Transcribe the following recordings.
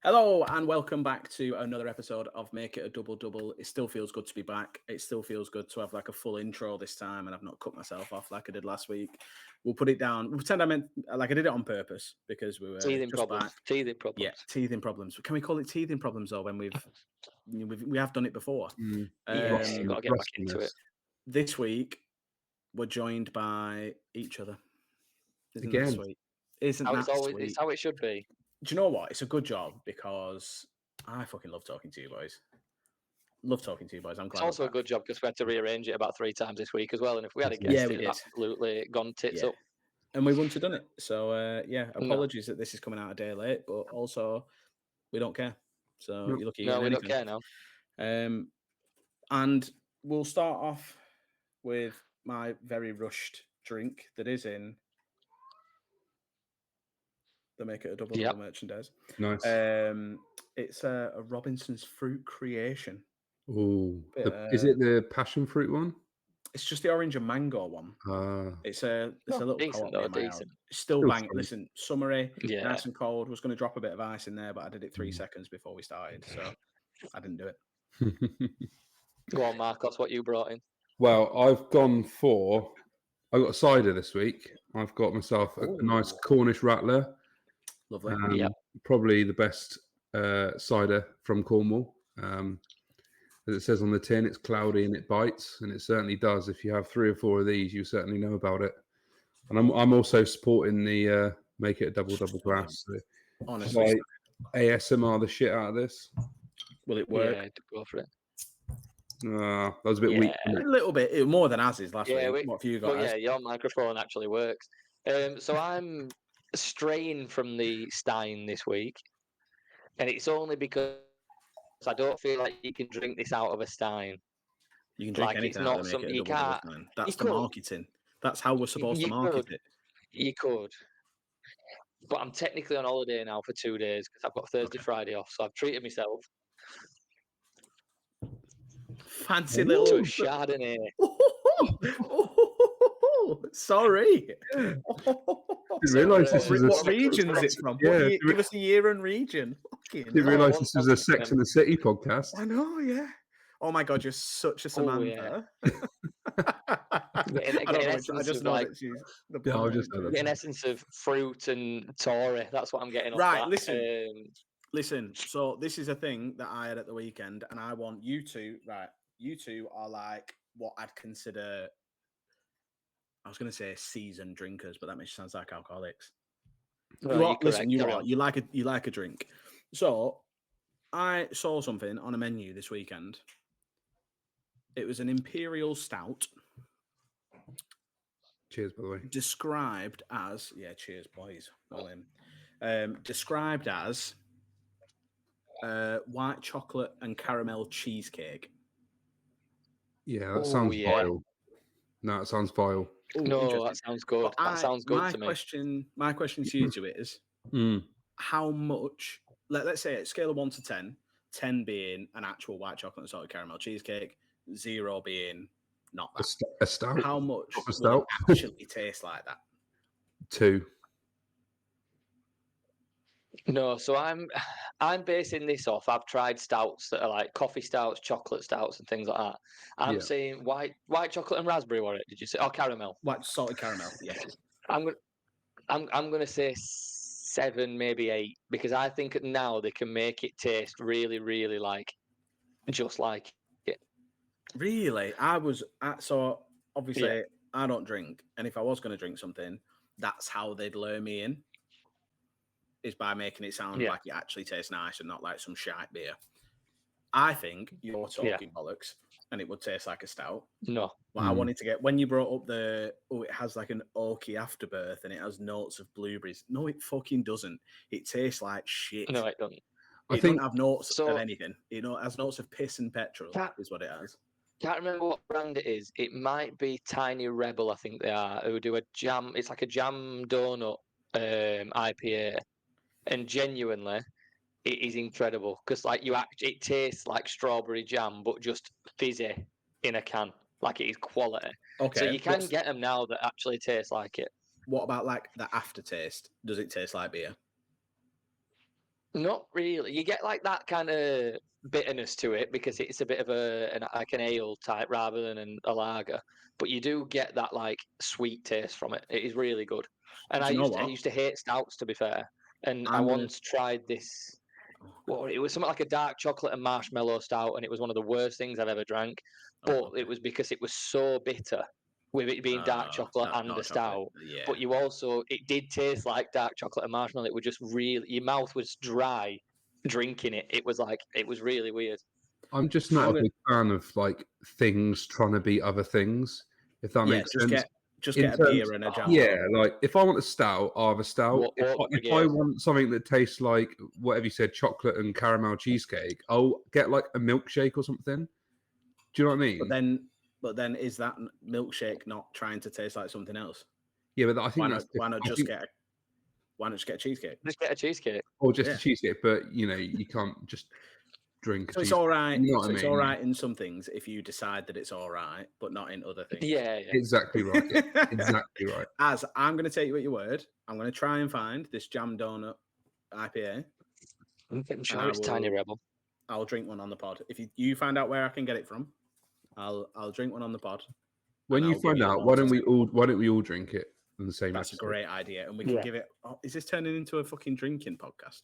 Hello and welcome back to another episode of Make It a Double Double. It still feels good to be back. It still feels good to have like a full intro this time, and I've not cut myself off like I did last week. We'll put it down. We'll pretend I meant like I did it on purpose because we were Teething just problems. back. Teething problems. Yeah, teething problems. Can we call it teething problems though? When we have done it before. Yeah, you've got to get back into it. This week we're joined by each other. Isn't that Again. sweet? Isn't How that it's always sweet? it's how it should be. Do you know what? It's a good job because I fucking love talking to you boys. Love talking to you boys. I'm glad. It's also a good job because we had to rearrange it about 3 times this week as well. And if we had a Yeah, guest, we it'd did. absolutely gone tits Yeah. up. And we wouldn't have done it. So apologies that this is coming out a day late, but also we don't care. So you're lucky. No, we don't care now. And we'll start off with my very rushed drink that is in the Make It a Double Double merchandise. Nice. It's a Robinson's Fruit Creation. Oh, is it the passion fruit one? It's just the orange and mango one. It's a little decent co-op though, decent. Still bang. Listen, summery, Yeah. nice and cold. Was going to drop a bit of ice in there, but I did it 3 seconds before we started, so I didn't do it. Go on, Marcos, what you brought in? Well, I've gone for. I got a cider this week. I've got myself a nice Cornish Rattler. Lovely. Probably the best cider from Cornwall. As it says on the tin, it's cloudy and it bites, and it certainly does. If you have 3 or 4 of these, you certainly know about it. And I'm also supporting the Make It a Double Double glass. So honestly, ASMR the shit out of this. Will it work? Yeah, go for it. That was a bit weak. A little bit more than Az's last week. What have you got? Yeah, your microphone actually works. So I'm straying from the Stein this week, and it's only because I don't feel like you can drink this out of a Stein. You can drink anything out of the Make It a Double Double Stein. That's the marketing. That's how we're supposed to market it. You could. But I'm technically on holiday now for 2 days because I've got Thursday, Friday off, so I've treated myself. Fancy little to a Chardonnay. Sorry. Didn't realise this was what region is it from? Yeah, give us a year and region. Didn't realise this was a Sex and the City podcast. I know, yeah. Oh my god, you're such a Samantha. Getting an essence of fruit and Tory. That's what I'm getting. Right, listen. So this is a thing that I had at the weekend, and I want you two. Right, you two are like what I'd consider. I was going to say seasoned drinkers, but that makes sounds like alcoholics. No, you like a drink. So I saw something on a menu this weekend. It was an imperial stout. Cheers, by the way. Described as cheers, boys. Described as white chocolate and caramel cheesecake. Yeah, that sounds vile. No, it sounds vile. No, that sounds good. Sounds good to me. My question to you two is, how much? Let's say a scale of 1 to 10, 10 being an actual white chocolate and salted caramel cheesecake, 0 being not that. A stout. How much will it actually taste like that? 2. No, so I'm basing this off. I've tried stouts that are like coffee stouts, chocolate stouts, and things like that. I'm saying white chocolate and raspberry. What did you say? Oh, caramel. White salted caramel. Yeah. I'm gonna say 7, maybe 8, because I think now they can make it taste really, really like just like it. Really, so obviously I don't drink, and if I was going to drink something, that's how they'd lure me in. Is by making it sound like it actually tastes nice and not like some shite beer. I think you're talking bollocks, and it would taste like a stout. No. But I wanted to get, when you brought up it has like an oaky afterbirth and it has notes of blueberries. No, it fucking doesn't. It tastes like shit. No, it doesn't. It doesn't have notes of anything. It has notes of piss and petrol, is what it has. Can't remember what brand it is. It might be Tiny Rebel, I think they are, who do a jam. It's like a jam donut IPA. And genuinely, it is incredible because it tastes like strawberry jam, but just fizzy in a can. Like it is quality. Okay. So you can get them now that actually taste like it. What about like the aftertaste? Does it taste like beer? Not really. You get like that kind of bitterness to it because it's a bit of like an ale type rather than a lager. But you do get that like sweet taste from it. It is really good. And Do you know I what? used to hate stouts, to be fair. And I I'm gonna. once tried this. Oh, Well, God. it was something like a dark chocolate and marshmallow stout, and it was one of the worst things I've ever drank. Oh, But okay. it was because it was so bitter with it being dark chocolate and Not a a chocolate. stout. Yeah. But it did taste like dark chocolate and marshmallow. It was just really, your mouth was dry drinking it. It was really weird. I'm just not a big fan of like things trying to be other things, if that makes sense. Just In get a terms, beer and a jam. yeah, like if I want a stout, I'll have a stout. If I want something that tastes like whatever you said, chocolate and caramel cheesecake, I'll get like a milkshake or something. Do you know what I mean? But then is that milkshake not trying to taste like something else? Yeah, but I think why not just get a cheesecake? Just get a cheesecake. Or just a cheesecake, but you can't just drink a cheesecake. It's all right. You know what I mean? It's all right in some things if you decide that it's all right, but not in other things. Yeah. Exactly right. Exactly right. As I'm going to take you at your word, I'm going to try and find this jam donut IPA. I'm sure it's Tiny Rebel. I'll drink one on the pod. If you find out where I can get it from, I'll drink one on the pod. When you find out, why don't we all drink it in the same? That's episode? a great idea, and we can give it. Oh, is this turning into a fucking drinking podcast?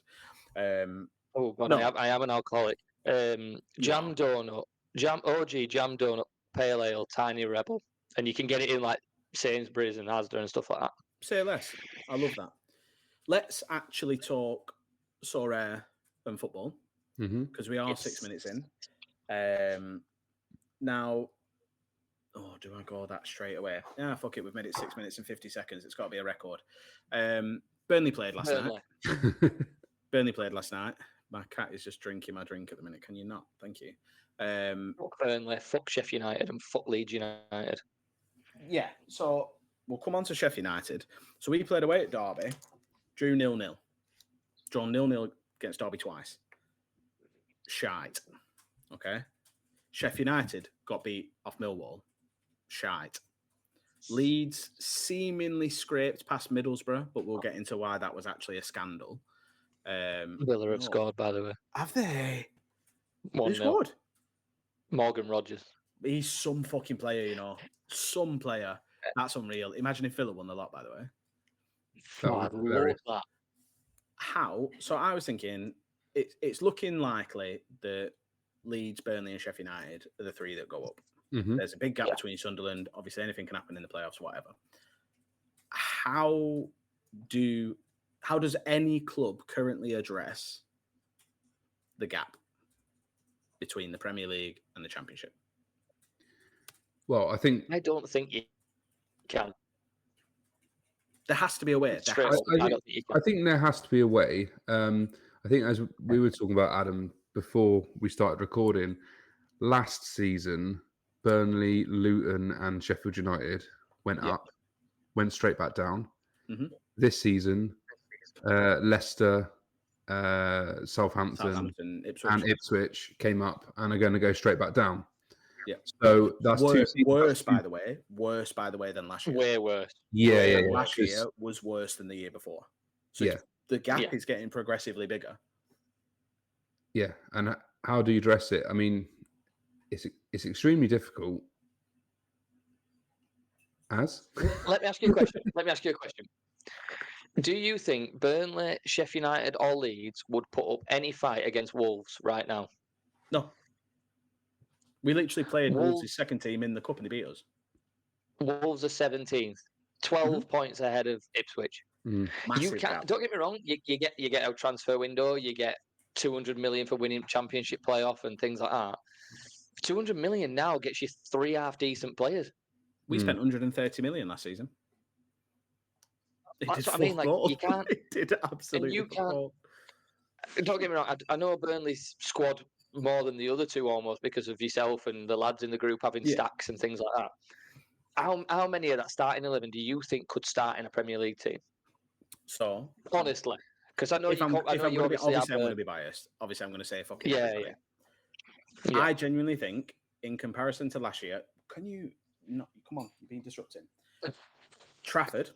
Oh God, no. I am an alcoholic. Jam donut, OG jam donut, pale ale, Tiny Rebel, and you can get it in like Sainsbury's and Asda and stuff like that. Say less. I love that. Let's actually talk Sorare and football because we are 6 minutes in. Now, do I go that straight away? Yeah, fuck it. We've made it 6 minutes and 50 seconds. It's got to be a record. Burnley played last night. Burnley played last night. My cat is just drinking my drink at the minute. Can you not? Thank you. Fuck Burnley, fuck Sheffield United, and fuck Leeds United. Yeah, so we'll come on to Sheffield United. So we played away at Derby, drew 0-0. Drawn 0-0 against Derby twice. Shite. Okay. Sheffield United got beat off Millwall. Shite. Leeds seemingly scraped past Middlesbrough, but we'll get into why that was actually a scandal. Villa have scored, by the way. Have they? 1-0. Who scored? Morgan Rogers. He's some fucking player, Some player. That's unreal. Imagine if Villa won the lot, by the way. I'd love that. How? So I was thinking it's looking likely that Leeds, Burnley, and Sheffield United are the three that go up. There's a big gap between Sunderland. Obviously, anything can happen in the playoffs, whatever. How does any club currently address the gap between the Premier League and the Championship? Well, I don't think you can. There has to be a way. I think there has to be a way. I think as we were talking about, Adam, before we started recording, last season, Burnley, Luton and Sheffield United went up, went straight back down. This season, Leicester, Southampton Ipswich. and Ipswich came up and are going to go straight back down. Yeah. So that's worse, by the way. Worse, by the way, than last year. Way worse. Yeah. Last year was worse than the year before. So the gap is getting progressively bigger. Yeah. And how do you address it? I mean, it's extremely difficult. Let me ask you a question. Do you think Burnley, Sheffield United, or Leeds would put up any fight against Wolves right now? No. We literally played Wolves' second team in the cup and they beat us. Wolves are 17th, 12 points ahead of Ipswich. You can't. Don't get me wrong. You get a transfer window. You get 200 million for winning championship playoff and things like that. 200 million now gets you 3 half decent players. We spent 130 million last season. That's what I mean. Like you can't. It did absolutely. You can't. Don't get me wrong. I know Burnley's squad more than the other two almost because of yourself and the lads in the group having stacks and things like that. How many of that starting 11 do you think could start in a Premier League team? So honestly, because I know I'm going to be biased. Obviously, I'm going to say fucking everybody. Yeah. I genuinely think, in comparison to last year, can you not? Come on, you're being disrupting. Trafford,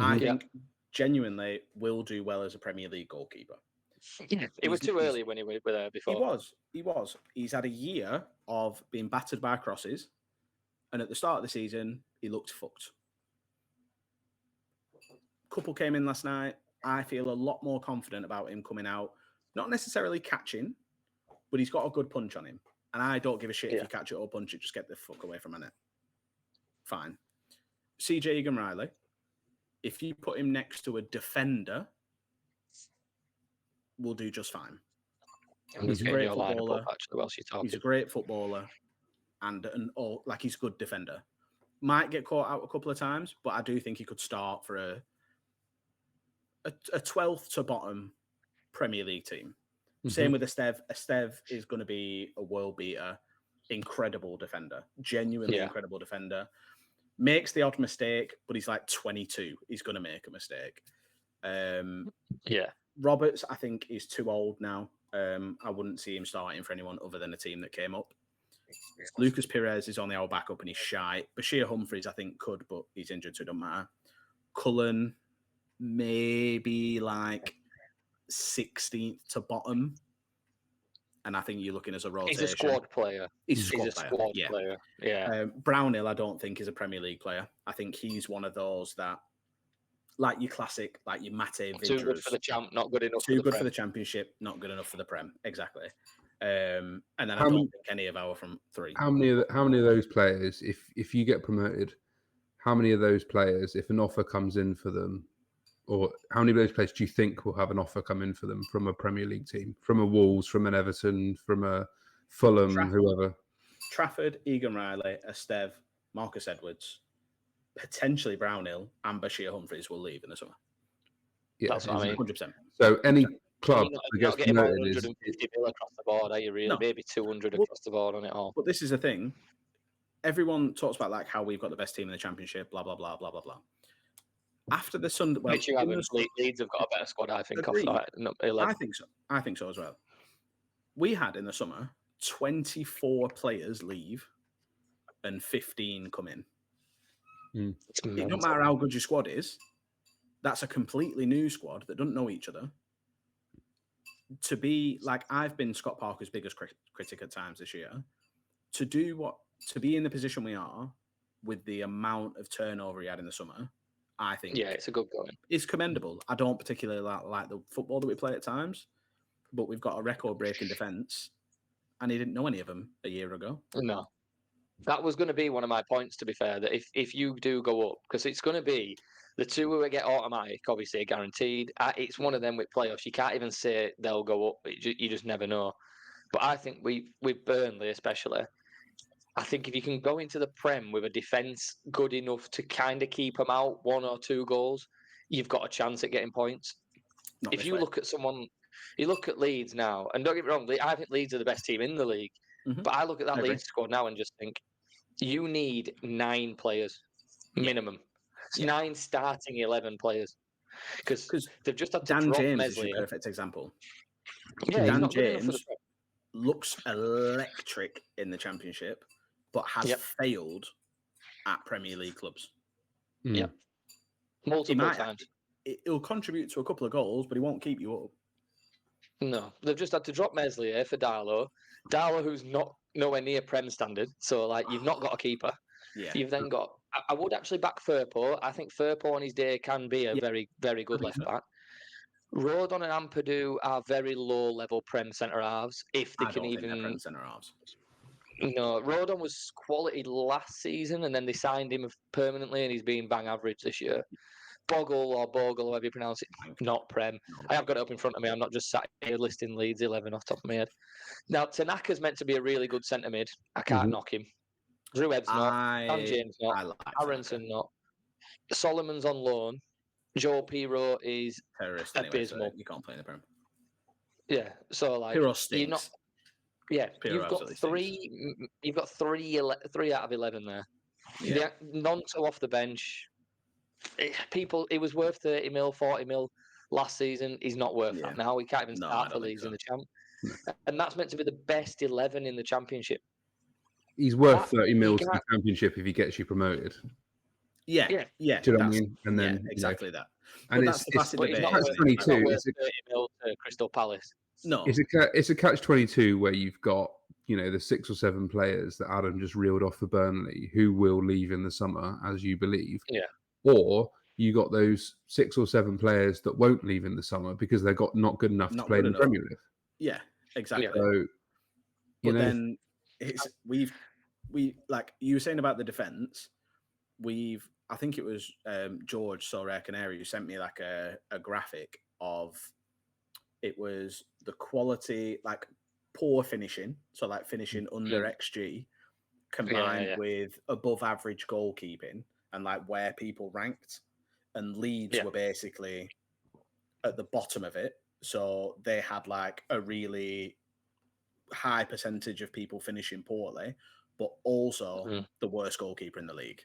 I think genuinely will do well as a Premier League goalkeeper. Yeah, it was too early when he were there before. He was. He's had a year of being battered by crosses, and at the start of the season, he looked fucked. Couple came in last night. I feel a lot more confident about him coming out. Not necessarily catching, but he's got a good punch on him. And I don't give a shit if you catch it or punch it. Just get the fuck away from it. Fine. CJ Egan-Riley, if you put him next to a defender, will do just fine. He's a great footballer. He's a great footballer, and he's a good defender. Might get caught out a couple of times, but I do think he could start for a 12th to bottom Premier League team. Same with Esteve. Esteve is going to be a world beater, incredible defender, genuinely incredible defender. Makes the odd mistake, but he's like 22. He's going to make a mistake. Roberts, I think, is too old now. I wouldn't see him starting for anyone other than a team that came up. Lucas Perez is on the old backup and he's shy. Bashir Humphreys, I think, could, but he's injured, so it doesn't matter. Cullen, maybe like 16th to bottom. And I think you're looking as a rotation. He's a squad player. He's a squad player. Yeah. Brownhill, I don't think is a Premier League player. I think he's one of those that, like your classic, like your Mate Vidras. Too good for the champ, not good enough. Too good for the Championship, not good enough for the Prem. Exactly. And then I don't think any of our from three. How many of those players, if you get promoted, how many of those players, if an offer comes in for them, or how many of those players do you think will have an offer come in for them from a Premier League team, from a Wolves, from an Everton, from a Fulham, whoever? Trafford, Egan-Riley, Esteve, Marcus Edwards, potentially Brownhill, and Bashir Humphreys will leave in the summer. Yeah, that's what I mean. 100%. So any club that gets getting promoted 150 mil across the board, are you really? No. Maybe 200 across the board on it all. But this is the thing. Everyone talks about like how we've got the best team in the Championship, blah, blah, blah, blah, blah, blah. After the Sunday... Well, Leeds have got a better squad, I think. Off that, I think so. I think so as well. We had in the summer 24 players leave and 15 come in. It doesn't matter how good your squad is. That's a completely new squad that don't know each other. To be like, I've been Scott Parker's biggest critic at times this year. To be in the position we are with the amount of turnover he had in the summer, I think it's a good going. It's commendable. I don't particularly like the football that we play at times, but we've got a record-breaking defence, and he didn't know any of them a year ago. No. That was going to be one of my points, to be fair, that if you do go up, because it's going to be the two who get automatic, obviously guaranteed. It's one of them with playoffs. You can't even say they'll go up. You just never know. But I think with Burnley especially, I think if you can go into the Prem with a defence good enough to kind of keep them out 1 or 2 goals, you've got a chance at getting points. If you look at someone, you look at Leeds now, and don't get me wrong, I think Leeds are the best team in the league. But I look at that Leeds squad now and just think, you need 9 players minimum. 9 starting 11 players. Because they've just had to Dan drop James Meslier. is a perfect example. Yeah, Dan James looks electric in the Championship, but has failed at Premier League clubs. Yeah. Multiple times. He'll contribute to a couple of goals, but he won't keep you up. No. They've just had to drop Meslier for Darlow. Darlow, who's not nowhere near Prem standard. So, like, you've not got a keeper. Yeah. You've then got... I would actually back Firpo. I think Firpo on his day can be a very, very good left back. Rodon and Ampadu are very low-level Prem centre-halves, if they can even... Prem centre-halves. No, Rodon was quality last season, and then they signed him permanently, and he's been bang average this year. Bogle, however you pronounce it, not Prem. I have got it up in front of me. I'm not just sat here listing Leeds 11 off the top of my head. Now, Tanaka's meant to be a really good centre mid. I can't knock him. Drew Ebb's not. Dan James not. Aronson not. Solomon's on loan. Joe Pirro is abysmal. Anyway, so you can't play in the Prem. Yeah, so like Pirro stinks. You're not. Yeah, Pirro you've got three. Stinks. You've got 3 out of 11 there. Yeah. Nonto off the bench. It was worth 30 mil, 40 mil last season. He's not worth that now. He can't even start for Leeds in the champ. And that's meant to be the best 11 in the Championship. He's worth 30 mil to the Championship if he gets you promoted. Yeah. Do you know what I that's- mean? And then exactly that. and But that's the classic But he's debate. not Catch worth, 22. he's not worth 30 mil to Crystal Palace. No, It's a catch-22 where you've got, you know, the 6 or 7 players that Adam just reeled off for Burnley who will leave in the summer, as you believe. Yeah. Or you got those 6 or 7 players that won't leave in the summer because they're not good enough to play in the Premier League. Yeah, exactly. So, but then we like you were saying about the defense. I think it was George Sorare Canary who sent me like a graphic of it was the quality, like poor finishing, so like finishing under XG, combined with above average goalkeeping, and like where people ranked, and Leeds were basically at the bottom of it. So they had like a really high percentage of people finishing poorly, but also the worst goalkeeper in the league.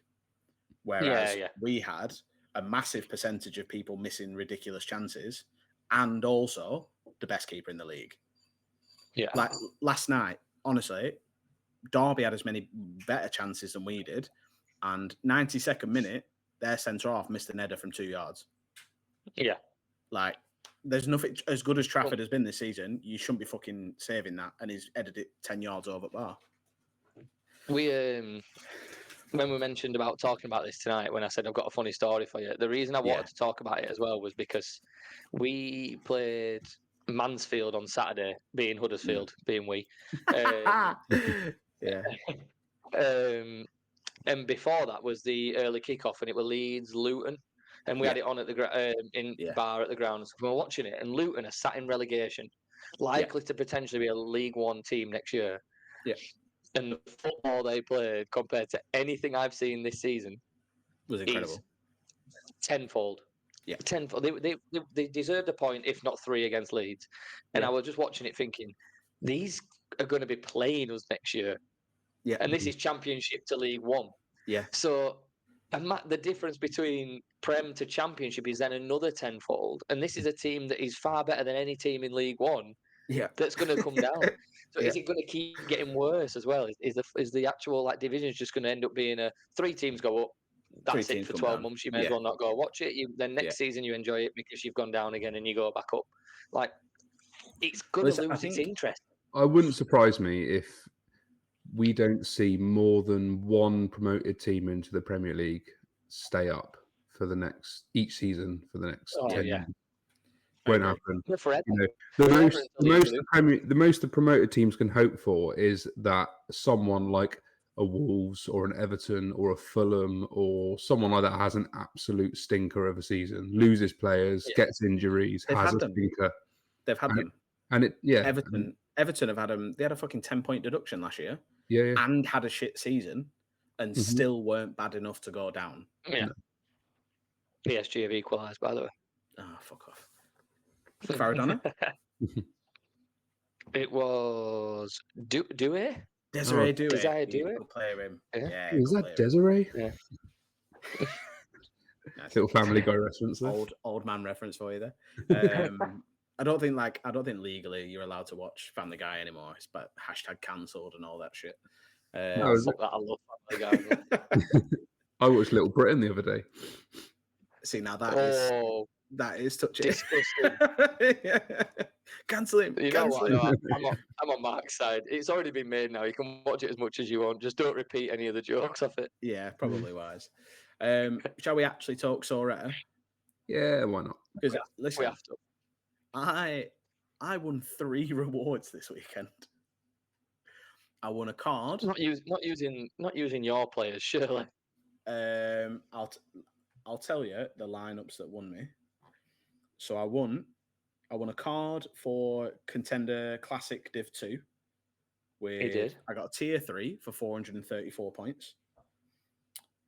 Whereas we had a massive percentage of people missing ridiculous chances and also the best keeper in the league. Yeah. Like last night, honestly, Derby had as many better chances than we did. And 92nd minute, their centre-half missed an header from 2 yards. Yeah. Like, there's nothing as good as Trafford has been this season. You shouldn't be fucking saving that. And he's headed it 10 yards over bar. We when we mentioned about talking about this tonight, when I said I've got a funny story for you, the reason I wanted to talk about it as well was because we played Mansfield on Saturday, being Huddersfield, being we. And before that was the early kickoff, and it was Leeds Luton, and we had it on at the bar at the ground. So we were watching it, and Luton are sat in relegation, likely to potentially be a League One team next year. Yeah. And the football they played compared to anything I've seen this season was incredible. Is tenfold. Yeah. Tenfold. They deserved a point, if not 3, against Leeds. And I was just watching it thinking, these are going to be playing us next year. Yeah. And this is Championship to League One. Yeah. So the difference between Prem to Championship is then another tenfold. And this is a team that is far better than any team in League One. Yeah. That's going to come down. So is it going to keep getting worse as well? Is the actual like division just going to end up being 3 teams go up? That's it for 12 months. You may as well not go watch it. Then next season you enjoy it because you've gone down again and you go back up. Like it's going to lose its interest. I wouldn't surprise me if we don't see more than one promoted team into the Premier League stay up for each season for the next 10 years. Won't happen. Forever. You know, the most the promoted teams can hope for is that someone like a Wolves or an Everton or a Fulham or someone like that has an absolute stinker of a season, loses players, gets injuries, has a stinker. They've had them. And Everton have had them. They had a fucking 10-point deduction last year. Yeah. And had a shit season and still weren't bad enough to go down. Yeah. No. PSG have equalised, by the way. Oh, fuck off. Faradona? It was Doué? Desiree Doué. Desiree Doué? Good player him. Yeah. Is that Desiree? Yeah. Little Family Guy reference there. Old man reference for you there. I don't think legally you're allowed to watch Family Guy anymore. It's but #cancelled and all that shit. I love Family Guy. I watched Little Britain the other day. See, now that is touching. Disgusting. Cancel him. You know what? No, I'm on Mark's side. It's already been made now. You can watch it as much as you want. Just don't repeat any of the jokes off it. Yeah, probably wise. Shall we actually talk Soretta? Yeah, why not? Because listen, we have to. I won 3 rewards this weekend. I won a card. Not using your players, surely. I'll tell you the lineups that won me. So I won a card for Contender Classic Div 2. I got a tier 3 for 434 points.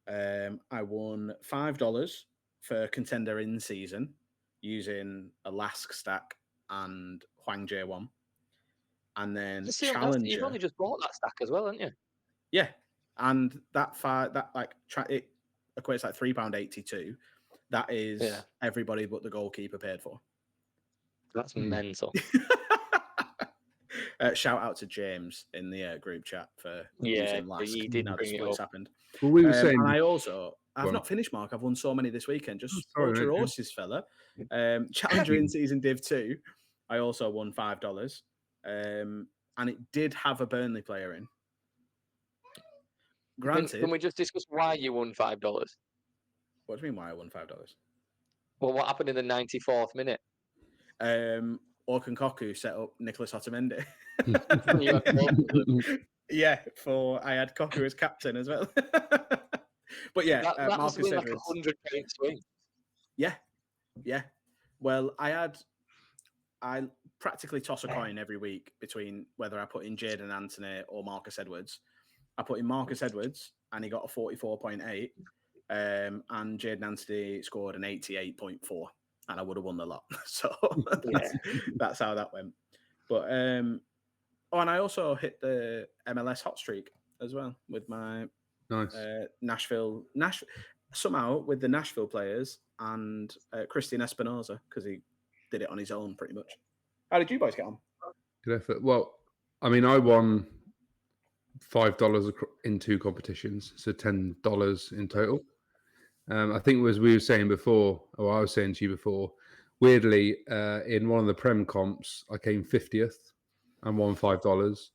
I won $5 for Contender in season using a Lask stack and Huang J1. And then Challenger. You've only just bought that stack as well, haven't you? Yeah. And it equates like £3.82. That is everybody but the goalkeeper paid for. That's mental. Shout out to James in the group chat for using Lask. he did bring it up. Happened. Well, we were saying I also I've not finished, Mark. I've won so many this weekend. Just sorry, ultra mate. horses, fella. Challenger in season Div 2. I also won $5. And it did have a Burnley player in. Granted. Can we just discuss why you won $5? What do you mean why I won $5? Well, what happened in the 94th minute? Orkan Koku set up Nicholas Otamendi. You had both of them. Yeah, I had Koku as captain as well. But yeah, That must have Marcus been like Edwards. 100-point swing. Yeah. Well, I practically toss a coin every week between whether I put in Jadon Anthony or Marcus Edwards. I put in Marcus Edwards and he got a 44.8. And Jadon Anthony scored an 88.4. And I would have won the lot. So that's how that went. But and I also hit the MLS hot streak as well with my Nice. Nashville. Somehow with the Nashville players and Christian Espinoza, because he did it on his own pretty much. How did you boys get on? Good effort. Well, I mean, I won $5 in 2 competitions, so $10 in total. I think as we were saying before, or I was saying to you before, weirdly, in one of the Prem comps, I came 50th and won $5.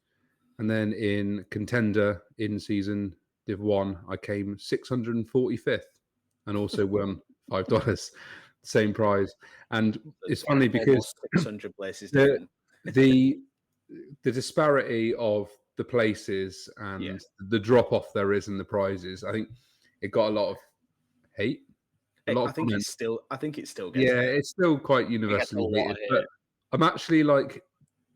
And then in Contender in season Div 1, I came 645th and also won $5. Same prize. And it's funny because 600 places different. the disparity of the places and the drop off there is in the prizes, I think it got a lot of hate. I think it still gets hate. It's still quite universally hated. But I'm actually like,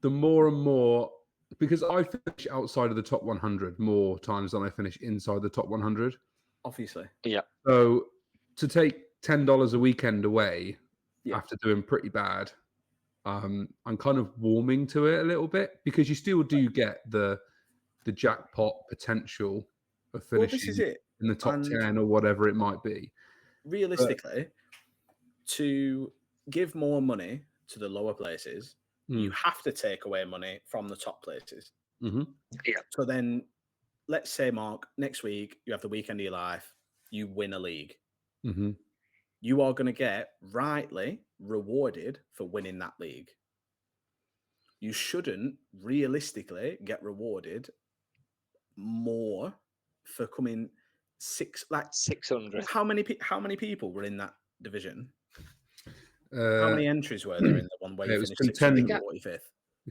the more and more, because I finish outside of the top 100 more times than I finish inside the top 100. Obviously. Yeah. So to take $10 a weekend away after doing pretty bad, I'm kind of warming to it a little bit, because you still do get the jackpot potential of finishing this is it. In the top 10 or whatever it might be. Realistically, to give more money to the lower places, you have to take away money from the top places. Mm-hmm. Yeah. So then, let's say, Mark, next week you have the weekend of your life, you win a league. Mm-hmm. You are going to get rightly rewarded for winning that league. You shouldn't realistically get rewarded more for coming 600. How many people were in that division? How many entries were there in the one where you finished 645th?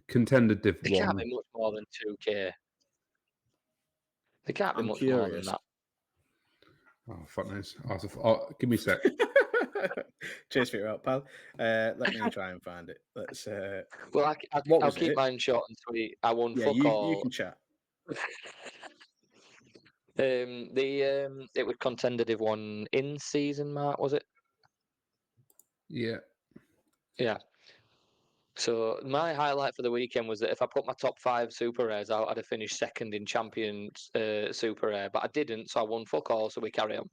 Contender Div 1. They can't be much more than 2K. They can't be much more than that. Oh, fuck knows. Give me a sec. Cheers for your help, pal. Let me try and find it. Let's. Well, I'll keep mine short and sweet. I won fuck all. You can chat. It was Contender Div 1 in season, Mark, was it? Yeah. Yeah. So my highlight for the weekend was that if I put my top 5 super rares out, I'd have finished second in Champions super rare, but I didn't, so I won fuck all. So we carry on.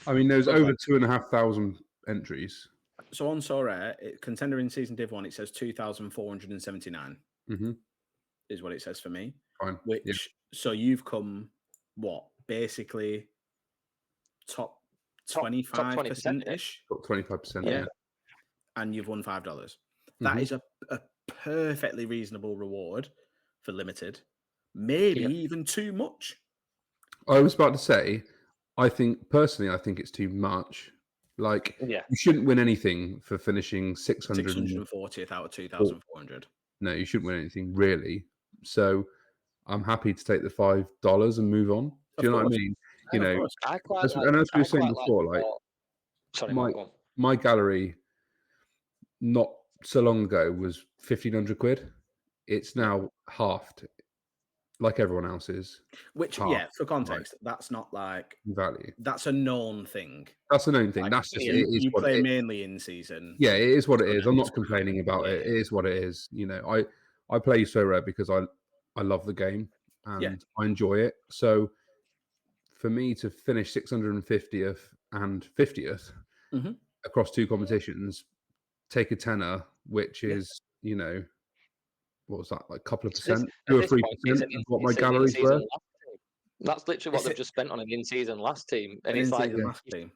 I mean, there's over 2,500 entries. So on So Rare, Contender in season Div 1, it says 2,479. Mm-hmm. Is what it says for me. Fine. So you've come what, basically top 25% ish. Top 25%. Yeah. And you've won $5. That is a perfectly reasonable reward for limited. Maybe even too much. I was about to say, I think it's too much. Like, you shouldn't win anything for finishing 640th out of 2,400. No, you shouldn't win anything, really. So I'm happy to take the $5 and move on. Do you know what I mean? You know, as we were saying before, like, my gallery not so long ago was 1,500 quid. It's now halved, like everyone else's. Which, for context, that's not like value. That's a known thing. That's a known thing. Like, that's just you play mainly in season. Yeah, it is what it is. I'm not complaining about it. It is what it is. You know, I play So Rare because I love the game and I enjoy it. So for me to finish 650th and 50th across 2 competitions, take a tenner, which is, you know, what was that, like a couple of percent, 2 or 3% of what my gallery's worth. That's literally what they've just spent on an in-season last team, and it's like last team.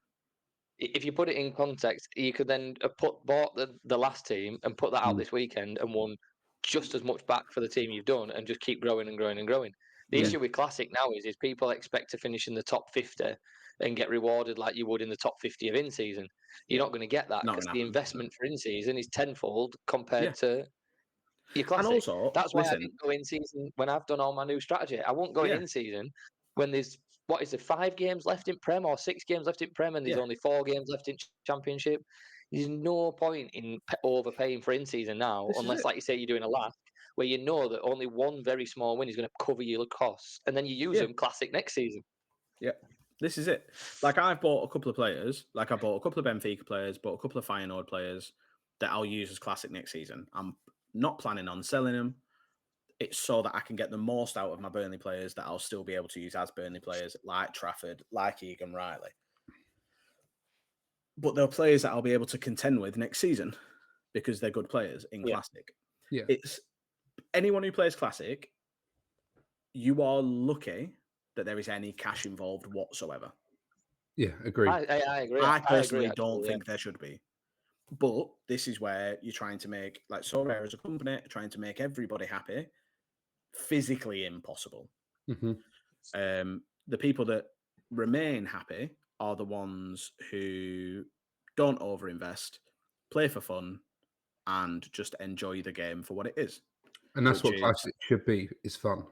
if you put it in context, you could then have bought the last team and put that out this weekend and won just as much back for the team you've done, and just keep growing and growing and growing. The issue with Classic now is people expect to finish in the top 50 and get rewarded like you would in the top 50 of in-season. You're not going to get that because the investment for in-season is tenfold compared to your Classic. And also, that's why I didn't go in-season when I've done all my new strategy. I won't go in-season when there's 5 games left in Prem or 6 games left in Prem, and there's only 4 games left in Championship. There's no point in overpaying for in-season now, unless, like you say, you're doing a last, where you know that only one very small win is going to cover your costs, and then you use them Classic next season. Yeah, this is it. Like, I've bought a couple of players. Like, I bought a couple of Benfica players, bought a couple of Feyenoord players that I'll use as Classic next season. I'm not planning on selling them. It's so that I can get the most out of my Burnley players that I'll still be able to use as Burnley players, like Trafford, like Egan Riley. But they're players that I'll be able to contend with next season because they're good players in Classic. Yeah. It's anyone who plays Classic, you are lucky that there is any cash involved whatsoever. Yeah, agree. I agree. I personally don't think there should be. But this is where you're trying to make, like, Sorare as a company, trying to make everybody happy, physically impossible. The people that remain happy are the ones who don't overinvest, play for fun, and just enjoy the game for what it is. And that's what Classic should be, is fun.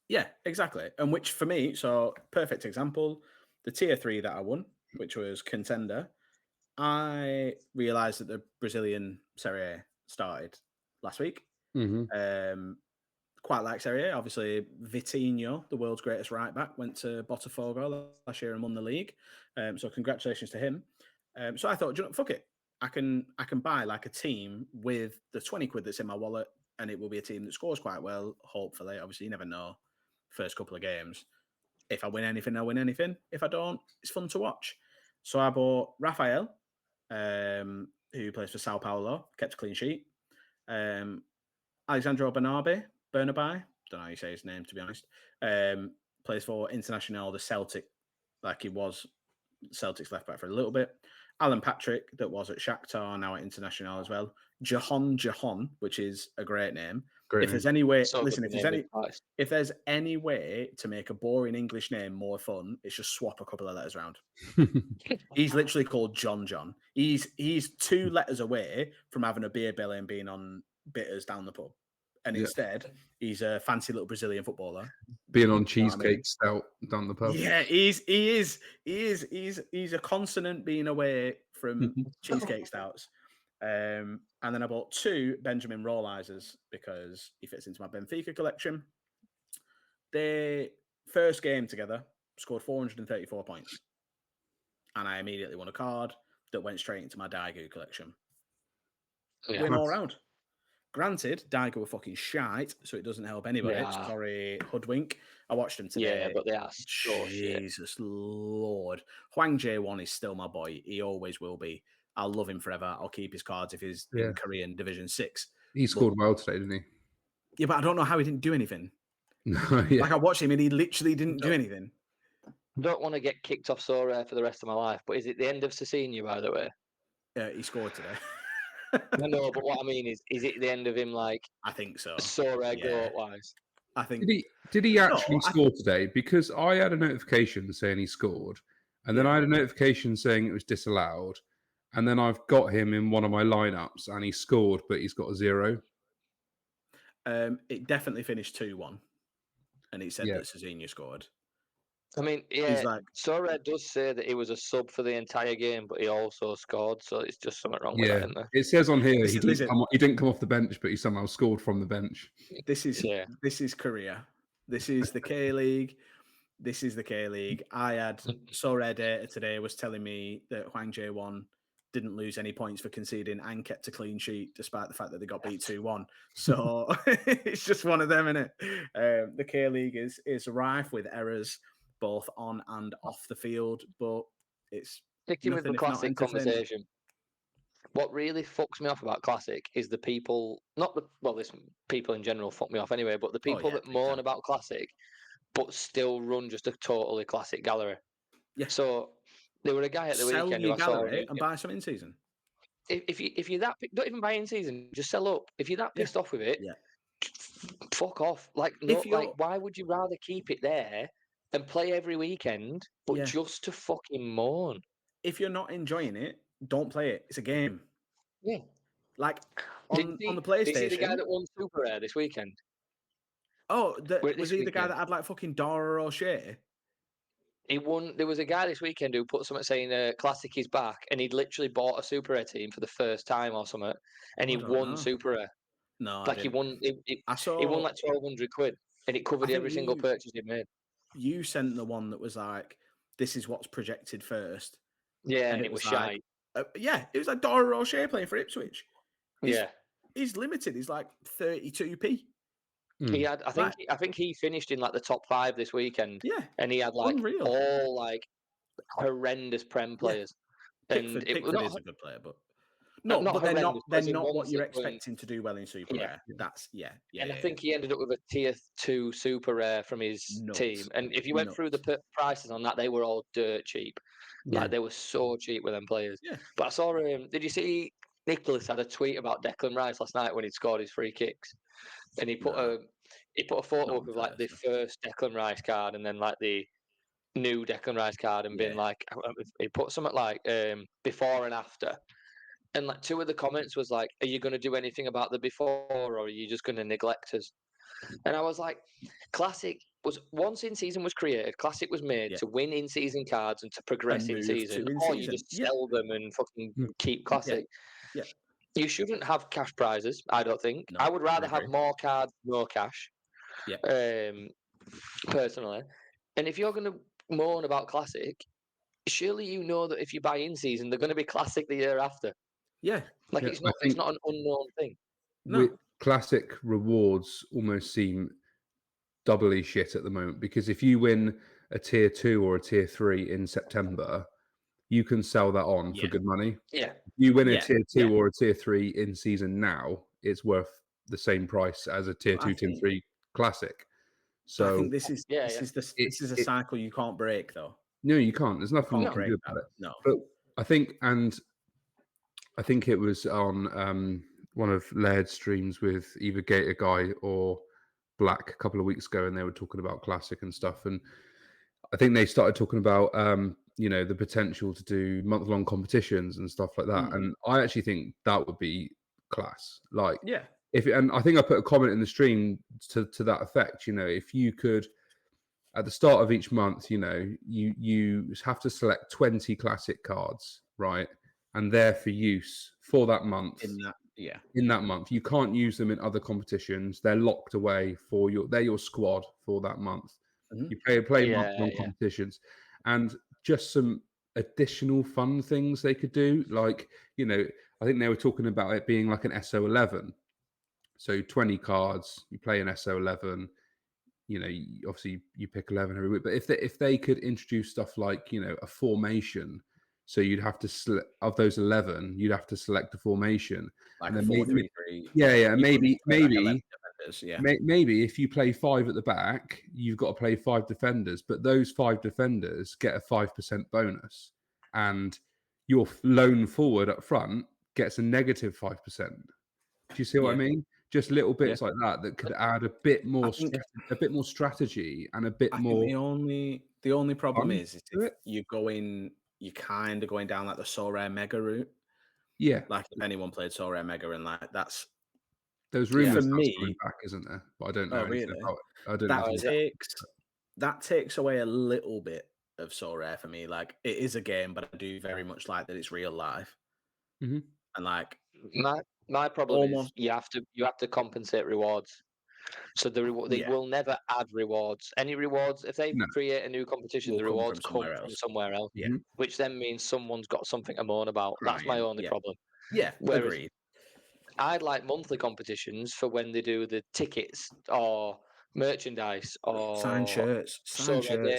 Yeah, exactly. And which for me, so perfect example, the tier 3 that I won, which was Contender, I realised that the Brazilian Serie A started last week. Quite like Serie A. Obviously, Vitinho, the world's greatest right back, went to Botafogo last year and won the league. So congratulations to him. So I thought, fuck it. I can buy like a team with the 20 quid that's in my wallet, and it will be a team that scores quite well, hopefully. Obviously, you never know. First couple of games. If I win anything, I win anything. If I don't, it's fun to watch. So I bought Rafael, who plays for Sao Paulo, kept a clean sheet. Alexandro Bernabe, don't know how you say his name, to be honest. Plays for International, the Celtic, like he was Celtic's left back for a little bit. Alan Patrick, that was at Shakhtar, now at International as well. Jahan, which is a great name. If there's any way, if there's any way to make a boring English name more fun, it's just swap a couple of letters around. He's literally called John. He's 2 letters away from having a beer belly and being on bitters down the pub. And instead, he's a fancy little Brazilian footballer. Being on cheesecake stout down the pub. Yeah, he is. He's a consonant being away from cheesecake stouts. And then I bought 2 Benjamin Rolleisers because he fits into my Benfica collection. They first game together scored 434 points. And I immediately won a card that went straight into my Daigou collection. Win all round. Granted, Daigou were fucking shite, so it doesn't help anybody. Sorry, Hoodwink. I watched them today. Yeah, but they are so Jesus Lord. Hwang Jae-won is still my boy. He always will be. I'll love him forever. I'll keep his cards if he's in Korean Division 6. He scored well today, didn't he? Yeah, but I don't know how he didn't do anything. No, Like, I watched him and he literally didn't do anything. Don't want to get kicked off so rare for the rest of my life, but is it the end of Cecchini, by the way? Yeah, he scored today. No, but what I mean is it the end of him, like, I think so. So rare goat-wise? I think. Did he actually score today? Because I had a notification saying he scored, and then I had a notification saying it was disallowed, and then I've got him in one of my lineups, and he scored, but he's got a 0. It definitely finished 2-1, and it said that Cecchini scored. I mean, Sorare does say that he was a sub for the entire game, but he also scored, so it's just something wrong with that, isn't there? It says on here he didn't come off the bench, but he somehow scored from the bench. This is Korea. This is the K-League. I had Sorare data today was telling me that Hwang Jae-won didn't lose any points for conceding and kept a clean sheet despite the fact that they got beat 2-1. So it's just one of them, isn't it? The K-League is rife with errors both on and off the field, but it's sticking with the Classic conversation. What really fucks me off about Classic is the people, people in general fuck me off anyway, but the people that moan about Classic but still run just a totally classic gallery. Yeah. So there were a guy at the Sell weekend who your I saw. gallery and buy some in season. If you're that, don't even buy in season, just sell up. If you're that pissed off with it, Yeah. fuck off. Like no, like why would you rather keep it there and play every weekend, but just to fucking moan? If you're not enjoying it, don't play it. It's a game. Yeah. Like on the PlayStation. Did you see the guy that won Super Rare this weekend? Oh, was he the guy that had like fucking Dara O'Shea? He won. There was a guy this weekend who put something saying "Classic is back," and he'd literally bought a Super Rare team for the first time or something, and he won Super Rare. No, like he won. He won like £1,200, and it covered every single purchase he made. You sent the one that was like, "This is what's projected first." Yeah, and it was shy. Yeah, it was like Dara O'Shea playing for Ipswich. He's limited. He's like 32p. He had, I think he finished in like the top 5 this weekend. Yeah, and he had like all like horrendous Prem players. Pickford is a good player, but they're not what you're expecting to do well in Super Rare. That's And I think he ended up with a tier 2 Super Rare from his team. And if you went through the prices on that, they were all dirt cheap. Like they were so cheap with them players. Yeah. But I saw did you see Nicholas had a tweet about Declan Rice last night when he'd scored his free kicks? And he put a photo up of like the first Declan Rice card and then like the new Declan Rice card and been like, he put something like before and after. And like 2 of the comments was like, are you going to do anything about the before or are you just going to neglect us? And I was like, Classic was once in season was created. Classic was made to win in season cards and to progress in season, or you just sell them and fucking keep Classic. Yeah. You shouldn't have cash prizes. I don't think. I would rather have more cards, no cash. Yeah. Personally, and if you're going to moan about Classic, surely you know that if you buy in season, they're going to be Classic the year after. Yeah. Like it's not an unknown thing. No. Classic rewards almost seem doubly shit at the moment because if you win a tier 2 or a tier 3 in September, you can sell that on for good money. Yeah. If you win a tier 2 or a tier 3 in season now, it's worth the same price as a tier 2, tier 3 classic. So I think this is a cycle you can't break though. No, you can't. There's nothing you can do about it. No. But I think it was on one of Laird's streams with either Gator Guy or Black a couple of weeks ago, and they were talking about Classic and stuff. And I think they started talking about the potential to do month-long competitions and stuff like that. And I actually think that would be class. Like, and I think I put a comment in the stream to that effect. If you could, at the start of each month, you have to select 20 classic cards, right? And they're for use for that month. In that month, you can't use them in other competitions. They're locked away they're your squad for that month. You play month-long competitions, and just some additional fun things they could do. Like, I think they were talking about it being like an SO11. So 20 cards, you play an SO11. Obviously you pick 11 every week. But if they could introduce stuff like a formation. So you'd have to of those 11, you'd have to select a formation, like and a 4-3-3. Maybe if you play 5 at the back, you've got to play 5 defenders, but those 5 defenders get a 5% bonus, and your lone forward up front gets a negative 5%. Do you see what I mean? Just little bits like that could add a bit more strategy and a bit more. The only problem is if you're kind of going down like the So Rare Mega route. Yeah. Like if anyone played So Rare Mega and like that's those rumors coming back, isn't there? But I don't know anything about it. I don't know. That takes away a little bit of So Rare for me. Like it is a game, but I do very much like that it's real life. Mm-hmm. And like my problem is you have to compensate rewards. So they will never add rewards. Any rewards, if they create a new competition, the rewards come from somewhere else. Yeah. Which then means someone's got something to moan about. That's my only problem. Yeah, agreed. I'd like monthly competitions for when they do the tickets or merchandise or signed shirts.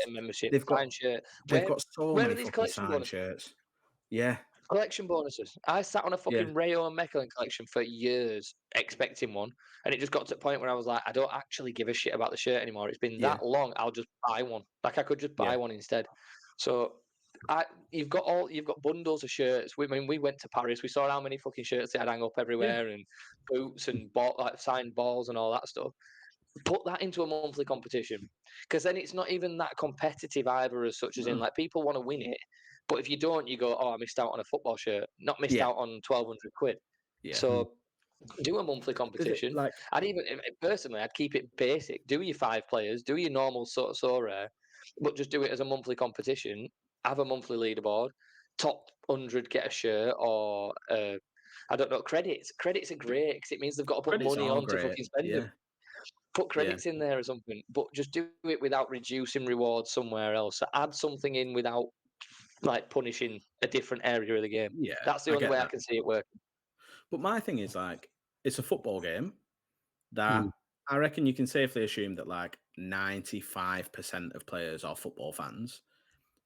Membership. They've got so many fucking signed shirts. Yeah. Collection bonuses. I sat on a Yeah. fucking Rayo and Mechlin collection for years, expecting one, and it just got to the point where I was like, I don't actually give a shit about the shirt anymore. It's been Yeah. that long. I'll just buy one. Like I could just buy Yeah. one instead. So, you've got bundles of shirts. We went to Paris. We saw how many fucking shirts they had hang up everywhere, and boots and like signed balls and all that stuff. Put that into a monthly competition, because then it's not even that competitive either, as such as in like people want to win it, but if you don't, you go, oh, I missed out on a football shirt, not missed Yeah. out on 1,200 quid. Yeah. So do a monthly competition. Like, I'd even personally, I'd keep it basic. Do your 5 players, do your normal sort of rare, but just do it as a monthly competition. Have a monthly leaderboard. Top 100 get a shirt, or I don't know. Credits are great because it means they've got to put credits money are on to great. fucking spend Yeah. them. Put credits in there or something, but just do it without reducing rewards somewhere else. So add something in without like punishing a different area of the game. Yeah. That's the only way I can see it working. But my thing is, like, it's a football game that I reckon you can safely assume that like 95% of players are football fans.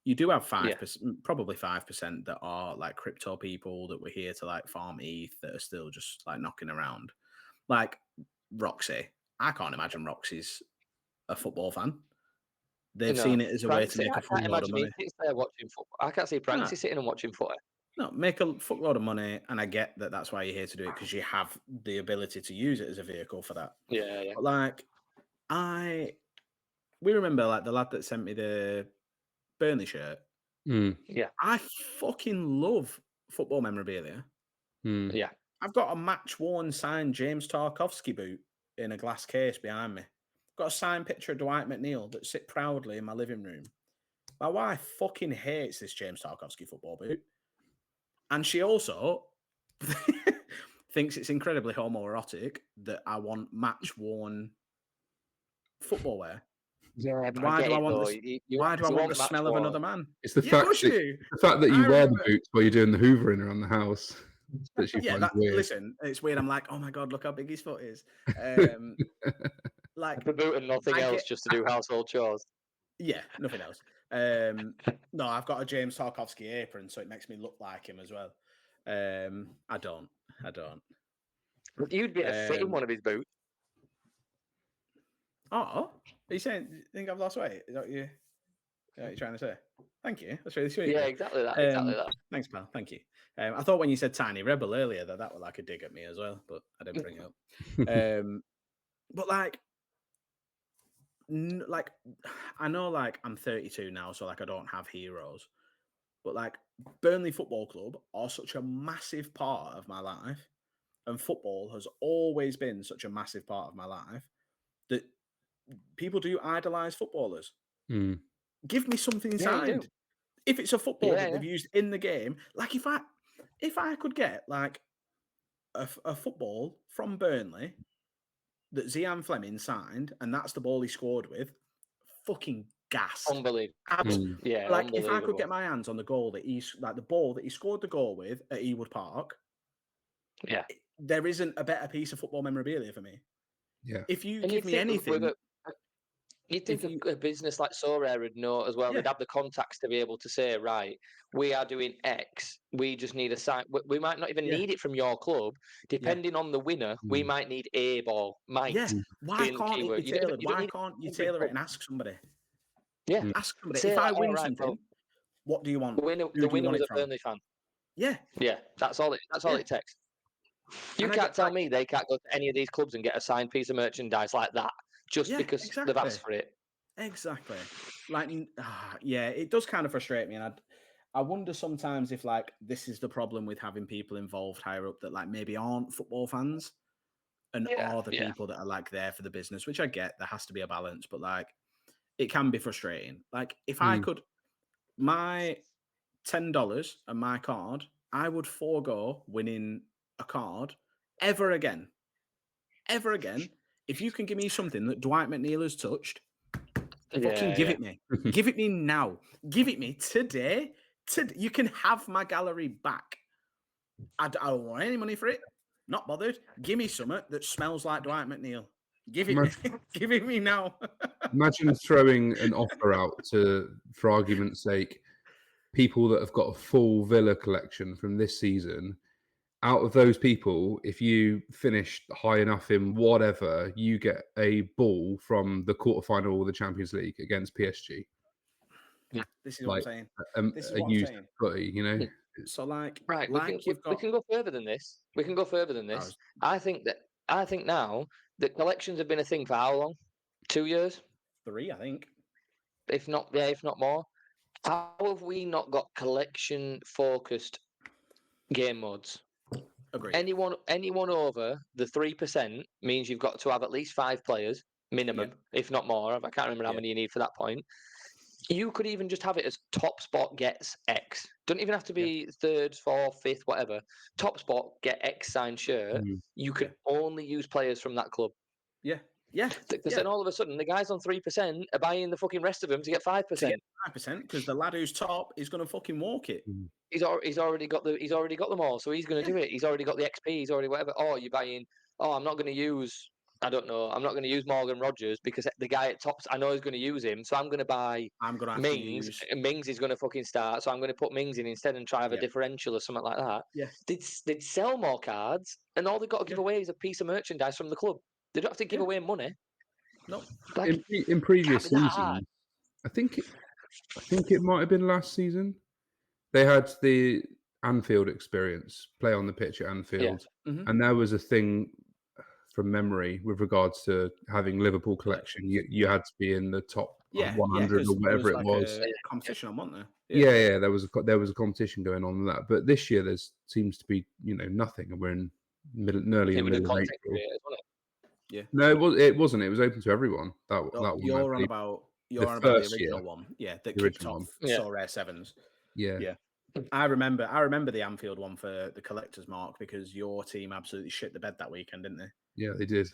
You do have 5%, probably 5% that are like crypto people that were here to like farm ETH that are still just like knocking around. Like Roxy. I can't imagine Roxy's a football fan. They've seen it as a way to make a fuckload of money. There watching football. I can't see Pranksy sitting and watching footy. No, make a fuckload of money, and I get that that's why you're here to do it, because you have the ability to use it as a vehicle for that. Yeah, yeah. But like, we remember like the lad that sent me the Burnley shirt. Yeah. I fucking love football memorabilia. Yeah. I've got a match-worn signed James Tarkowski boot in a glass case behind me. I've got a signed picture of Dwight McNeil that sit proudly in my living room. My wife fucking hates this James Tarkowski football boot. And she also thinks it's incredibly homoerotic that I want match-worn football wear. Yeah, but Why do I want the smell of another man? It's the fact that you wear the boots while you're doing the hoovering around the house. That she finds weird. Listen, it's weird. I'm like, oh my god, look how big his foot is. Like the boot and nothing else, just to do household chores. Yeah, nothing else. No, I've got a James Tarkowski apron, so it makes me look like him as well. I don't. You'd be a fit in one of his boots. Oh, are you saying you think I've lost weight? Is that what you're trying to say? Thank you. That's really sweet. Yeah, exactly that. Thanks, pal. Thank you. I thought when you said Tiny Rebel earlier that was like a dig at me as well, but I didn't bring it up. But like I know, like I'm 32 now, so like I don't have heroes. But like Burnley Football Club are such a massive part of my life, and football has always been such a massive part of my life that people do idolize footballers. Give me something signed. If it's a football that they've used in the game, like if I could get like a football from Burnley that Zian Fleming signed, and that's the ball he scored with, fucking gassed. Unbelievable. Yeah, like if I could get my hands on the goal that the ball that he scored the goal with at Ewood Park, there isn't a better piece of football memorabilia for me. Yeah. If you give me anything. You'd think a business like Sorare would know as well. They'd have the contacts to be able to say, right, we are doing X. We just need a sign. We might not even need it from your club. Depending on the winner, we might need a ball. Might. Yeah. Why can't it be tailored? Why can't you tailor it and ask somebody? Yeah. Ask somebody. Say, if I win something, what do you want? The winner was a Burnley fan. Yeah. Yeah. That's all it takes. You can't tell me they can't go to any of these clubs and get a signed piece of merchandise like that just because they've asked for it. Exactly. Like, it does kind of frustrate me. And I wonder sometimes if, like, this is the problem with having people involved higher up that, like, maybe aren't football fans and are the people that are, like, there for the business, which I get. There has to be a balance. But, like, it can be frustrating. Like, if I could, my $10 and my card, I would forego winning a card ever again. If you can give me something that Dwight McNeil has touched, fucking give it me. Give it me now. Give it me today. You can have my gallery back. I don't want any money for it. Not bothered. Give me something that smells like Dwight McNeil. Give it me. Give it me now. Imagine throwing an offer out for argument's sake, people that have got a full Villa collection from this season. Out of those people, if you finish high enough in whatever, you get a ball from the quarterfinal of the Champions League against PSG. This is what I'm Like saying. This is a what I'm used saying. footy, you know. So like, Right, you've we got. can go further than this. We can go further than this. I think now that collections have been a thing for how long? 2 years, 3, I think. if not more. How have we not got collection focused game modes? Agreed. Anyone over the 3% means you've got to have at least 5 players minimum, if not more. I can't remember how many you need for that point. You could even just have it as top spot gets X. Don't even have to be third, fourth, fifth, whatever. Top spot get X signed shirt. You can only use players from that club. Yeah. Because then all of a sudden the guys on 3% are buying the fucking rest of them to get 5%. 5%, because the lad who's top is going to fucking walk it. He's already got them all, so he's going to do it. He's already got the XP. He's already whatever. Oh, you're buying. Oh, I'm not going to use. I don't know. I'm not going to use Morgan Rogers because the guy at tops, I know he's going to use him. So I'm going to buy. I'm going to have Mings. to use. And Mings is going to fucking start. So I'm going to put Mings in instead and try have a differential or something like that. Yeah. They'd sell more cards, and all they've got to give away is a piece of merchandise from the club. They don't have to give away money. No. Like, in previous seasons, I think it might have been last season. They had the Anfield experience, play on the pitch at Anfield, and there was a thing from memory with regards to having Liverpool collection. You had to be in the top 100 or whatever it was. A competition on, wasn't there? Yeah, there was a competition going on with that. But this year there seems to be nothing, and we're in nearly in the middle of April. Yeah. No, it wasn't. It was open to everyone. That one. You're on about the original one. Yeah, that kicked off So Rare Sevens. Yeah. I remember the Anfield one for the collector's mark because your team absolutely shit the bed that weekend, didn't they? Yeah, they did.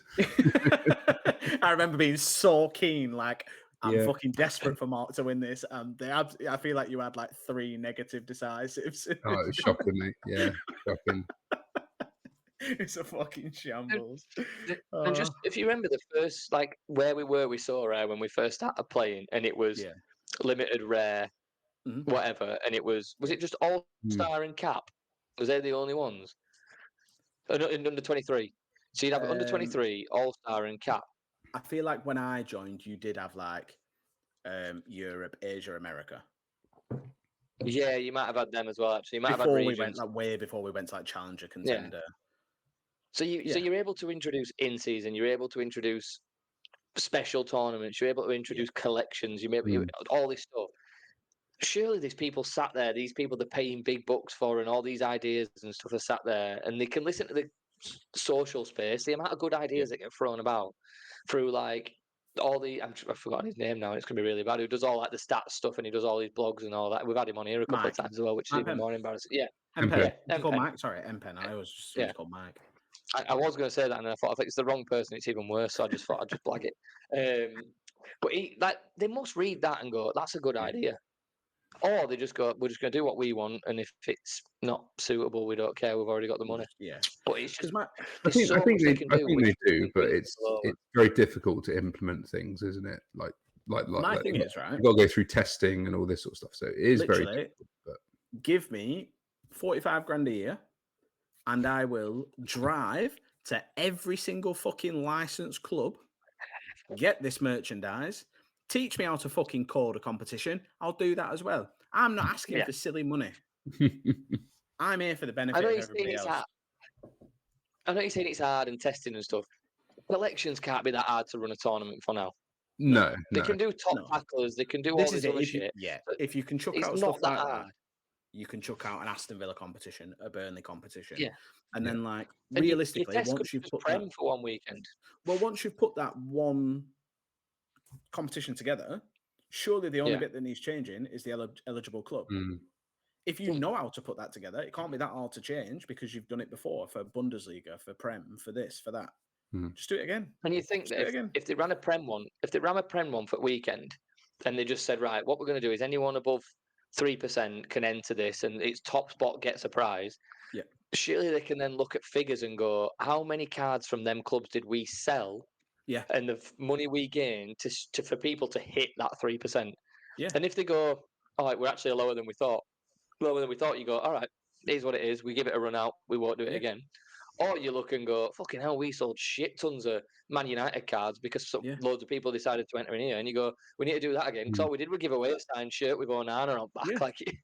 I remember being so keen, like I'm fucking desperate for Mark to win this. I feel like you had like 3 negative decisives. Oh, it was shocking, mate. Yeah, shocking. It's a fucking shambles. And just if you remember the first, like where we were, we saw Rare when we first started playing, and it was limited rare, whatever, and it was it just All Star and Cap? Was they the only ones? In under 23, so you'd have under 23, All Star and Cap. I feel like when I joined, you did have like Europe, Asia, America. Yeah, you might have had them as well. Actually, you might before have had we went way before we went to like Challenger, Contender. So you're able to introduce in season. You're able to introduce special tournaments. You're able to introduce collections. You maybe all this stuff. Surely these people sat there. These people they're paying big bucks for, and all these ideas and stuff are sat there, and they can listen to the social space. The amount of good ideas that get thrown about through like all the I've forgotten his name now. It's gonna be really bad. Who does all like the stats stuff, and he does all these blogs and all that. We've had him on here a couple of times as well, which is even more embarrassing. Yeah, M-Pen. Called Mike. Sorry, M-Pen. I always just it's called Mike. I was going to say that, and I thought if it's the wrong person, it's even worse. So I just thought I'd just blag it. But they must read that and go, "That's a good idea," or they just go, "We're just going to do what we want, and if it's not suitable, we don't care. We've already got the money." Yeah, but it's just I think they do, but it's very difficult to implement things, isn't it? Like my thing is right. You've got to go through testing and all this sort of stuff. So it is very difficult. But give me 45 grand a year. And I will drive to every single fucking licensed club, get this merchandise, teach me how to fucking code a competition. I'll do that as well. I'm not asking for silly money. I'm here for the benefit of everybody else. I know you're saying it's hard and testing and stuff. Collections can't be that hard to run a tournament for now. No. They can do top tacklers. They can do all this other shit. If you can chuck out stuff like that. You can chuck out an Aston Villa competition, a Burnley competition, and then like realistically, once you've put Prem for one weekend, once you've put that one competition together, surely the only bit that needs changing is the eligible club. If you know how to put that together, it can't be that hard to change because you've done it before for Bundesliga, for Prem, for this, for that. Just do it again. And you think that if they ran a Prem one, for weekend, and they just said, right, what we're going to do is anyone above 3% can enter this, and its top spot gets a prize. Yeah. Surely they can then look at figures and go, how many cards from them clubs did we sell? Yeah. And the money we gained for people to hit that 3%. Yeah. And if they go, all right, we're actually lower than we thought. Well, then we thought you go, all right, here's what it is. We give it a run out. We won't do it Yeah. again. Or you look and go, fucking hell, we sold shit tons of Man United cards because loads of people decided to enter in here. And you go, we need to do that again. Because all we did was give away a signed shirt with Onana on back. Yeah. Like, it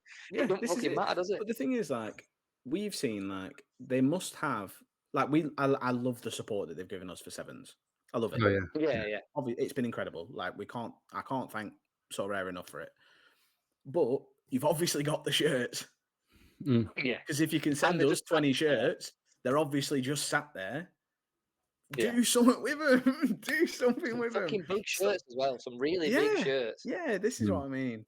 don't this is fucking it. matter, does it? But the thing is, like, we've seen, like, they must have, like, I love the support that they've given us for sevens. I love it. Oh, yeah. Yeah. It's been incredible. Like, I can't thank Sorare enough for it. But you've obviously got the shirts. Mm. Yeah. Because if you can send us 20 shirts, they're obviously just sat there. Do something with them. Do something with them. Fucking big shirts as well. Some really big shirts. Yeah, this is what I mean.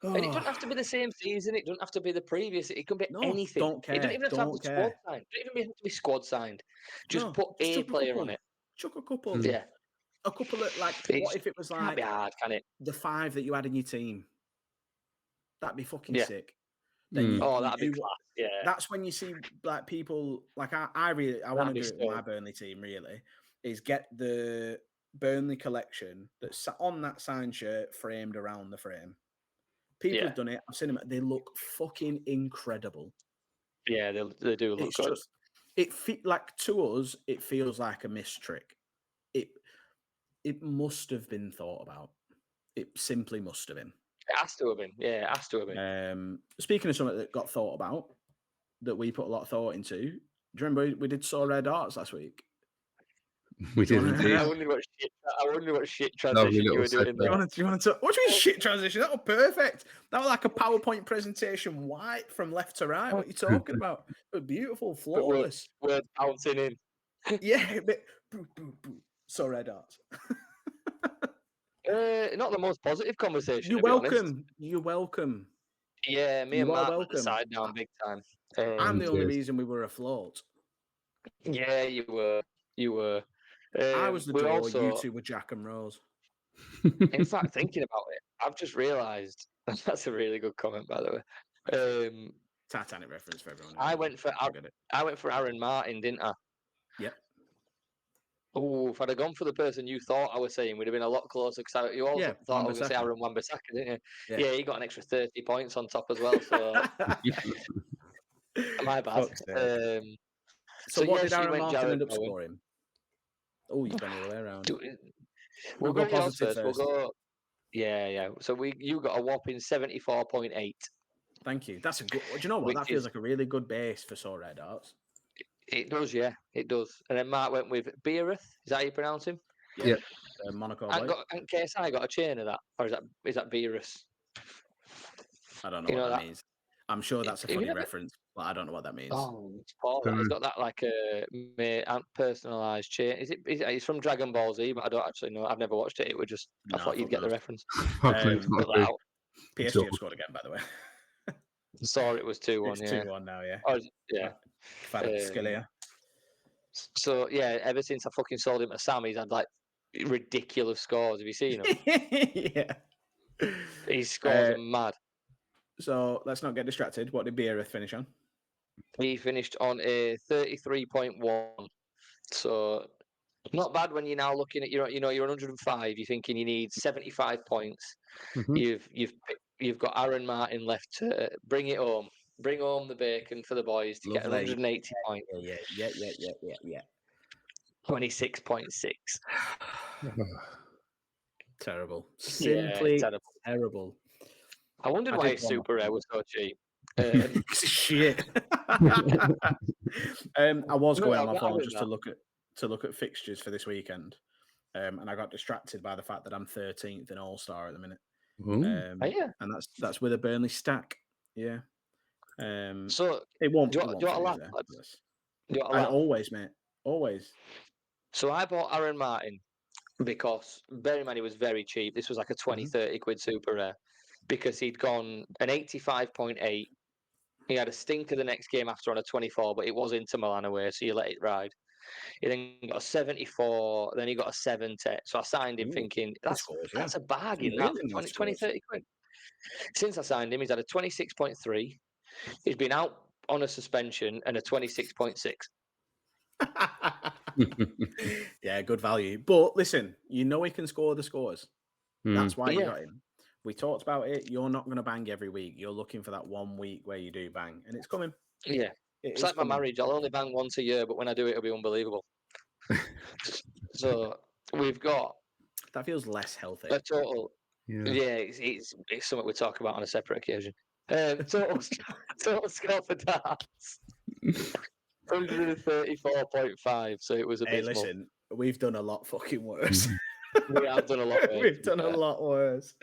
And it doesn't have to be the same season. It doesn't have to be the previous. It could be anything. Don't care. It doesn't even have to have the squad signed. It doesn't even have to be squad signed. Just put a player on it. Chuck a couple. Yeah. A couple of, like, what if it was like can't be hard, can it? the 5 that you had in your team? That'd be fucking sick. Then that'd be class. Yeah. That's when you see, like, people, like, I want to do it with my Burnley team, really, is get the Burnley collection that's on that signed shirt framed around the frame. People have done it. I've seen them. They look fucking incredible. Yeah, they do look good. Like, to us, it feels like a missed trick. It must have been thought about. It simply must have been. It has to have been. Yeah, it has to have been. Speaking of something that got thought about, that we put a lot of thought into, do you remember we did saw red arts last week? We did indeed. I wonder what shit transition you were doing there. Do you want to what do you mean shit transition? That was perfect. That was like a PowerPoint presentation white from left to right. What are you talking about? It was beautiful, flawless. We're bouncing in. Yeah, but saw red arts. Not the most positive conversation. You're welcome. You're welcome. Yeah, me and Mark went the side down big time. I'm the only reason we were afloat. Yeah, you were. I was the door. You two were Jack and Rose. In fact, thinking about it, I've just realised that's a really good comment, by the way. Titanic reference for everyone. I went for Aaron Martin, didn't I? Yep. Oh, if I'd have gone for the person you thought I was saying, we'd have been a lot closer. Because you also thought I was going to say Aaron Wan-Bissaka, didn't you? Yeah, he got an extra 30 points on top as well. So my bad. So what did Aaron Martin end up scoring? Oh, you've gone the other way around. We'll go positive first. We'll go. Yeah. So you got a whopping 74.8. Thank you. That's a good. Do you know what? That feels like a really good base for Saw Red Arts. It does, yeah, it does. And then Mark went with Beereth. Is that how you pronounce him? Yeah. Monaco. And KSI got a chain of that, or is that Beereth? I don't know what that means. I'm sure that's a funny reference, but I don't know what that means. Oh, it's Paul. He's got that like a personalised chain. Is it? It's from Dragon Ball Z, but I don't actually know. I've never watched it. It was just I thought you'd get the reference. PSG have scored again, by the way. Saw it was 2-1. It's 2-1 now, yeah. Oh, yeah. Scalia. So yeah, ever since I fucking sold him to Sam, he's had like ridiculous scores. Have you seen him? Yeah. His scores are mad. So let's not get distracted. What did Beereth finish on? He finished on a 33.1. So not bad when you're now looking at you're 105. You're thinking you need 75 points. Mm-hmm. You've got Aaron Martin left to bring it home. Bring home the bacon for the boys to get 180 points. Yeah. 26.6. Terrible. Simply terrible. I wondered why his super rare was so cheap. Shit. I was going on my phone just to look at fixtures for this weekend, and I got distracted by the fact that I'm 13th in All Star at the minute. And that's with a Burnley stack. Yeah. So it won't. Do you want a laugh, lads? Always, mate. Always. So I bought Aaron Martin because, bear in mind, he was very cheap. This was like a 20-30 quid super rare because he'd gone an 85.8. He had a stinker the next game after on a 24, but it was into Milan away, so you let it ride. He then got a 74, then he got a 70. So I signed him thinking, that's a bargain, that 20, 30 quid. Since I signed him, he's had a 26.3. He's been out on a suspension and a 26.6. Yeah, good value. But listen, he can score the scores. That's why you got him. We talked about it. You're not going to bang every week. You're looking for that 1 week where you do bang, and it's coming. Yeah. It's like my marriage. I'll only bang once a year, but when I do it, it'll be unbelievable. So we've got that feels less healthy. a total. Yeah, it's something we talk about on a separate occasion. Total score for darts. 134.5. So it was abysmal. Hey, listen, we've done a lot fucking worse. We have done a lot worse. We've done a lot worse.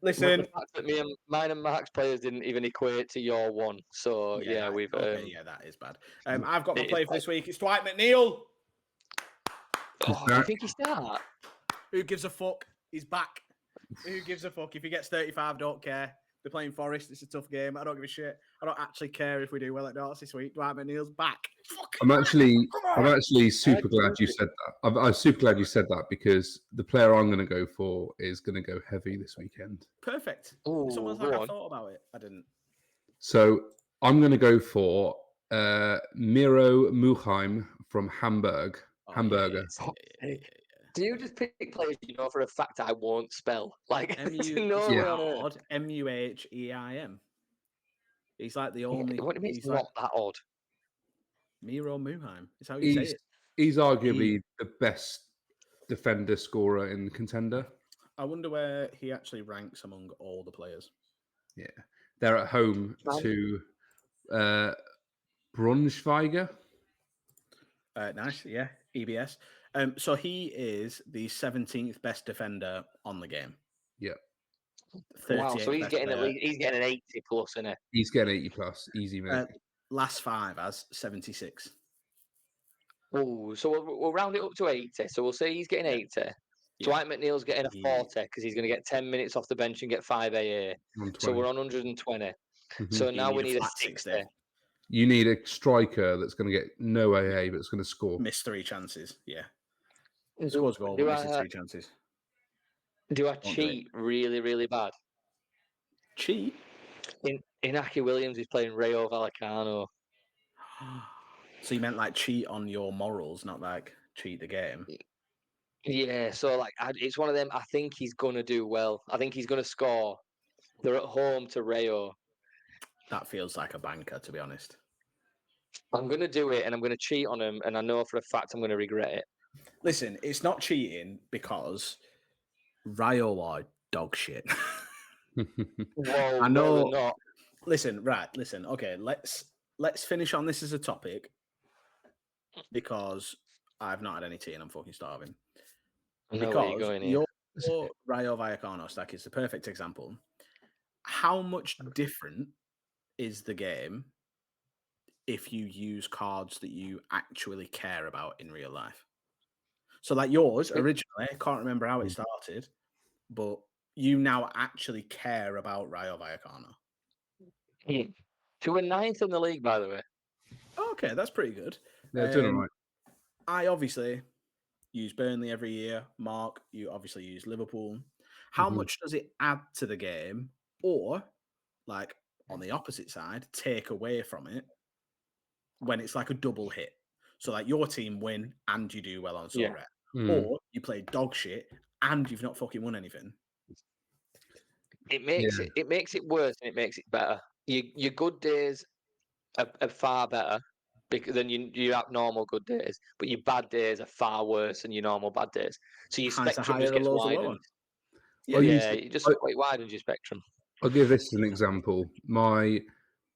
Listen, the fact that mine and Mark's players didn't even equate to your one. So we've yeah, that is bad. I've got my play for this week. It's Dwight McNeil. Oh, do you think he start? Who gives a fuck? He's back. Who gives a fuck? If he gets 35, don't care. They're playing Forest. It's a tough game. I don't give a shit. I don't actually care if we do well at darts this week. Dwight McNeil's back. I'm actually super glad you said that. I'm super glad you said that because the player I'm going to go for is going to go heavy this weekend. Perfect. Ooh, Someone's like, I thought about it. I didn't. So I'm going to go for Miro Muheim from Hamburger. Yeah. Do you just pick players you know for a fact I won't spell? Like, Muheim. He's like the only. What do you mean it's not that odd? Miro Muheim is how you say it. He's arguably the best defender scorer in Contender. I wonder where he actually ranks among all the players. Yeah. They're at home to Braunschweiger. Nice, yeah, EBS. So he is the 17th best defender on the game. Yeah. Wow, so he's getting an 80 plus, isn't it? He's getting 80 plus, easy mate. Last 5 as 76. Oh, so we'll round it up to 80. So we'll say he's getting 80. Yeah. Dwight McNeil's getting a 40 because he's going to get 10 minutes off the bench and get 5 AA. So we're on 120. Mm-hmm. So now we need a 60. You need a striker that's going to get no AA, but it's going to score. Miss 3 chances, yeah. Scores goal, but misses 3 chances. Do I cheat really, really bad? Cheat? Inaki Williams is playing Rayo Vallecano. So you meant like cheat on your morals, not like cheat the game? Yeah, so like it's one of them. I think he's going to do well. I think he's going to score. They're at home to Rayo. That feels like a banker, to be honest. I'm going to do it, and I'm going to cheat on him, and I know for a fact I'm going to regret it. Listen, it's not cheating because Rayo are dog shit. Whoa, I know. No, not. Listen. Okay, let's finish on this as a topic because I've not had any tea and I'm fucking starving. Because your Rayo Vallecano stack is the perfect example. How much different is the game if you use cards that you actually care about in real life? So like yours, originally, I can't remember how it started, but you now actually care about Rayo Vallecano. To a 9th in the league, by the way. Okay, that's pretty good. Yeah, doing all right. I obviously use Burnley every year. Mark, you obviously use Liverpool. How much does it add to the game, or like on the opposite side, take away from it when it's like a double hit? So like your team win and you do well on Sorare, or you play dog shit and you've not fucking won anything. It makes it worse and it makes it better. Your good days are far better than your abnormal good days, but your bad days are far worse than your normal bad days. So your spectrum just gets widened. It just widens your spectrum. I'll give this as an example. My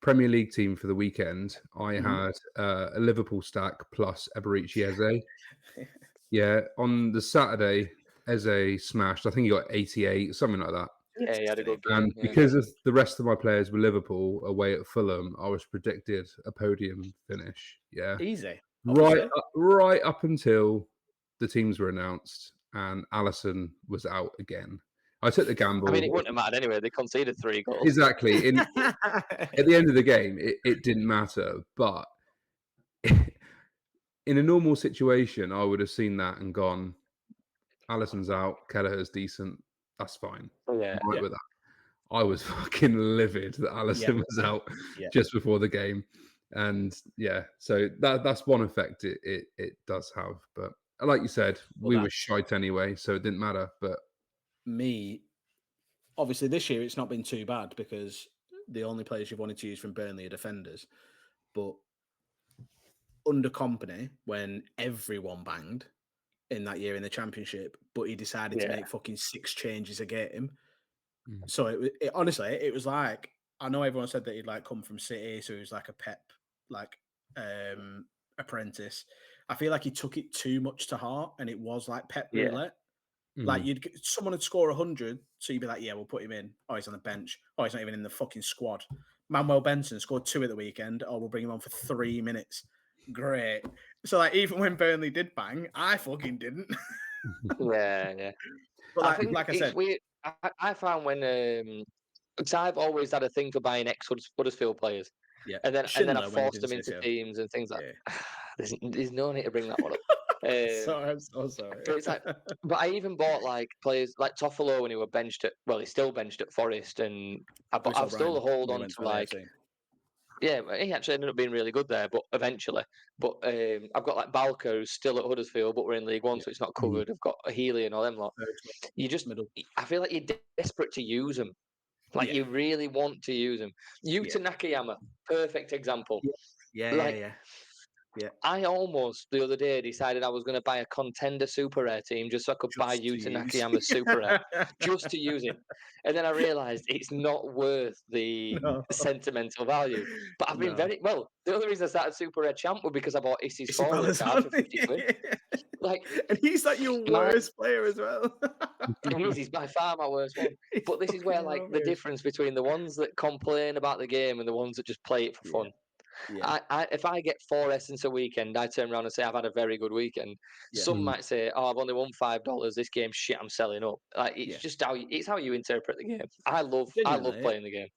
Premier League team for the weekend, I had a Liverpool stack plus Eberici Eze. Yeah, on the Saturday, Eze smashed. I think he got 88, something like that. Yeah, he had a good game. And because of the rest of my players were Liverpool away at Fulham, I was predicted a podium finish. Yeah, easy. Right up until the teams were announced and Alisson was out again. I took the gamble. I mean, it wouldn't have mattered anyway. They conceded 3 goals. Exactly. At the end of the game, it didn't matter. But in a normal situation, I would have seen that and gone, Alisson's out, Kelleher's decent. That's fine. Yeah. I'm right with that. I was fucking livid that Alisson was out just before the game. And so that's one effect it does have. But like you said, we were shite anyway, so it didn't matter. But me, obviously this year it's not been too bad because the only players you've wanted to use from Burnley are defenders. But under Company, when everyone banged in that year in the Championship, but he decided to make fucking 6 changes a game. So it honestly, it was like, I know everyone said that he'd like come from City, so he was like a Pep like apprentice. I feel like he took it too much to heart, and it was like Pep roulette. Like someone would score 100, so you'd be like, yeah, we'll put him in. Oh, he's on the bench. Oh, he's not even in the fucking squad. Manuel Benson scored 2 at the weekend. Oh, we'll bring him on for 3 minutes. Great. So like, even when Burnley did bang, I fucking didn't. Yeah. But I think like I it's said, weird. I found when because I've always had a thing for buying ex-Huddersfield players, yeah, and then Schindler I've when he forced didn't them say into so. teams and things like. Yeah. There's no need to bring that one up. Sorry, I'm so sorry. But it's like, but I even bought like players like Toffolo when he were benched at. Well, he's still benched at Forest, and I've still hold on to like. Yeah, he actually ended up being really good there, but eventually. But I've got like Balker, who's still at Huddersfield, but we're in League One, so it's not covered. I've got Healy and all them lot. You just, I feel like you're desperate to use them. Like you really want to use them. Yuta Nakayama, perfect example. Yeah. I almost the other day decided I was going to buy a contender super rare team just so I could buy Yuta Nakayama's super rare, just to use him. And then I realised it's not worth the sentimental value. But I've been very well. The other reason I started super rare champ was because I bought Issy's forward card for 50 quid. Like, and he's like your worst player as well. He's by far my worst one. But this is where like the difference between the ones that complain about the game and the ones that just play it for fun. Yeah. If I get 4 Essence a weekend, I turn around and say I've had a very good weekend. Yeah. Some might say, "Oh, I've only won $5. This game's shit. I'm selling up." Like it's just how you interpret the game. I love playing the game.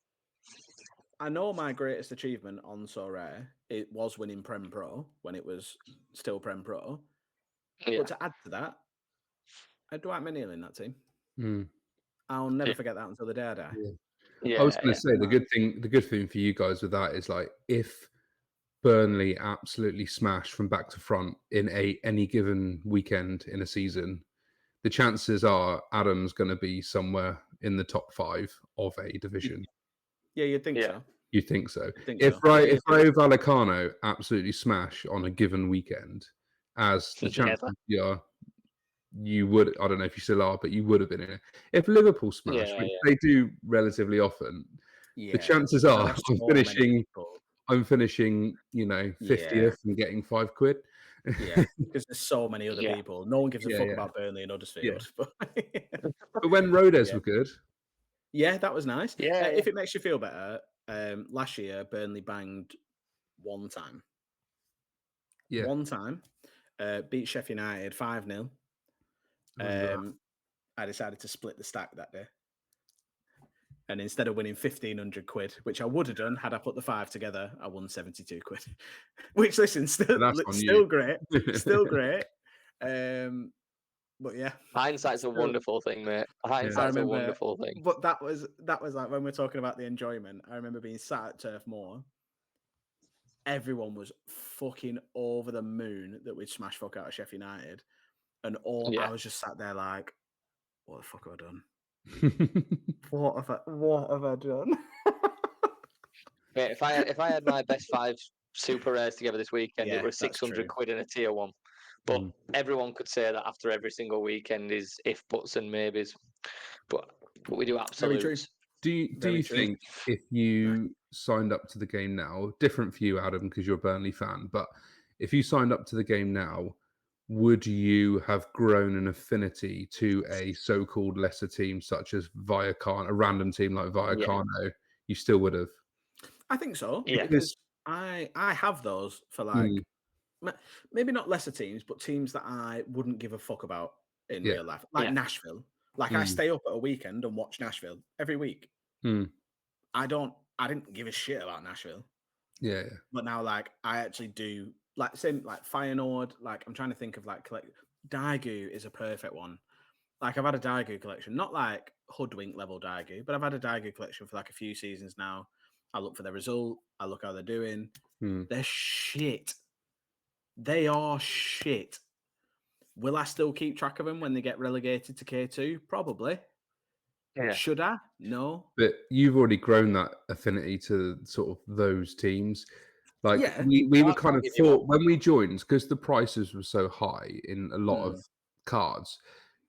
I know my greatest achievement on So Rare, it was winning Prem Pro when it was still Prem Pro. Yeah. But to add to that, I had Dwight McNeil in that team. I'll never forget that until the day I die. I was going to say the good thing for you guys with that is like if Burnley absolutely smash from back to front in any given weekend in a season, the chances are Adam's going to be somewhere in the top 5 of a division. Yeah, you'd think so. You think so? If Rayo Vallecano absolutely smash on a given weekend, as the chances are, you would. I don't know if you still are, but you would have been in it. If Liverpool smash, which they do relatively often, the chances are I'm finishing, 50th and getting 5 quid. Yeah, because there's so many other people. No one gives a fuck about Burnley and Huddersfield. But when Rodez were good. Yeah, that was nice. Yeah. If it makes you feel better, last year Burnley banged one time. Yeah. One time. Beat Sheffield United 5-0. I decided to split the stack that day. And instead of winning 1,500 quid, which I would have done had I put the 5 together, I won 72 quid. Which, listen, still great. Still great. But yeah. Hindsight's a wonderful thing, mate. Hindsight's a wonderful thing. But that was like when we're talking about the enjoyment. I remember being sat at Turf Moor. Everyone was fucking over the moon that we'd smash fuck out of Sheffield United. And I was just sat there like, what the fuck have I done? What have I done? Mate, if I had my best 5 super rares together this weekend, it was 600 quid in a tier 1. But everyone could say that after every single weekend is if, buts, and maybes. But we do absolutes. Do you think if you signed up to the game now, different for you, Adam, because you're a Burnley fan, but if you signed up to the game now, would you have grown an affinity to a so-called lesser team such as Vallecano, a random team like Vallecano? Yeah. You still would have. I think so. Yeah. Because I have those for like maybe not lesser teams, but teams that I wouldn't give a fuck about in real life, like Nashville. Like I stay up at a weekend and watch Nashville every week. I didn't give a shit about Nashville. Yeah. But now, like, I actually do. Like, same like Feyenoord. Like, I'm trying to think of like Daegu is a perfect one. Like, I've had a Daegu collection, not like hoodwink level Daegu, but I've had a Daegu collection for like a few seasons now. I look for their result. I look how they're doing. They're shit. They are shit. Will I still keep track of them when they get relegated to K2? Probably. Yeah. Should I? No. But you've already grown that affinity to sort of those teams. Like Yeah. we Oh, were I kind can't of give you one. thought when we joined, because the prices were so high in a lot of cards,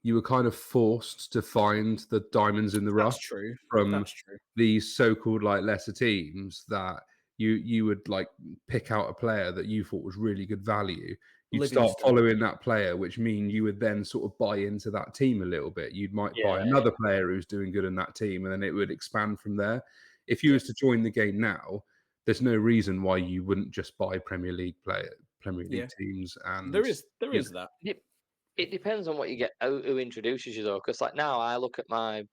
you were kind of forced to find the diamonds in the rough That's true. from That's true. these so-called like lesser teams that you would like pick out a player that you thought was really good value. You'd start Livingston. following that player, which mean you would then sort of buy into that team a little bit. You might buy another player who's doing good in that team, and then it would expand from there. If you was to join the game now, there's no reason why you wouldn't just buy Premier League teams. And There is that. It depends on what you get, who introduces you though. Because like now, I look at my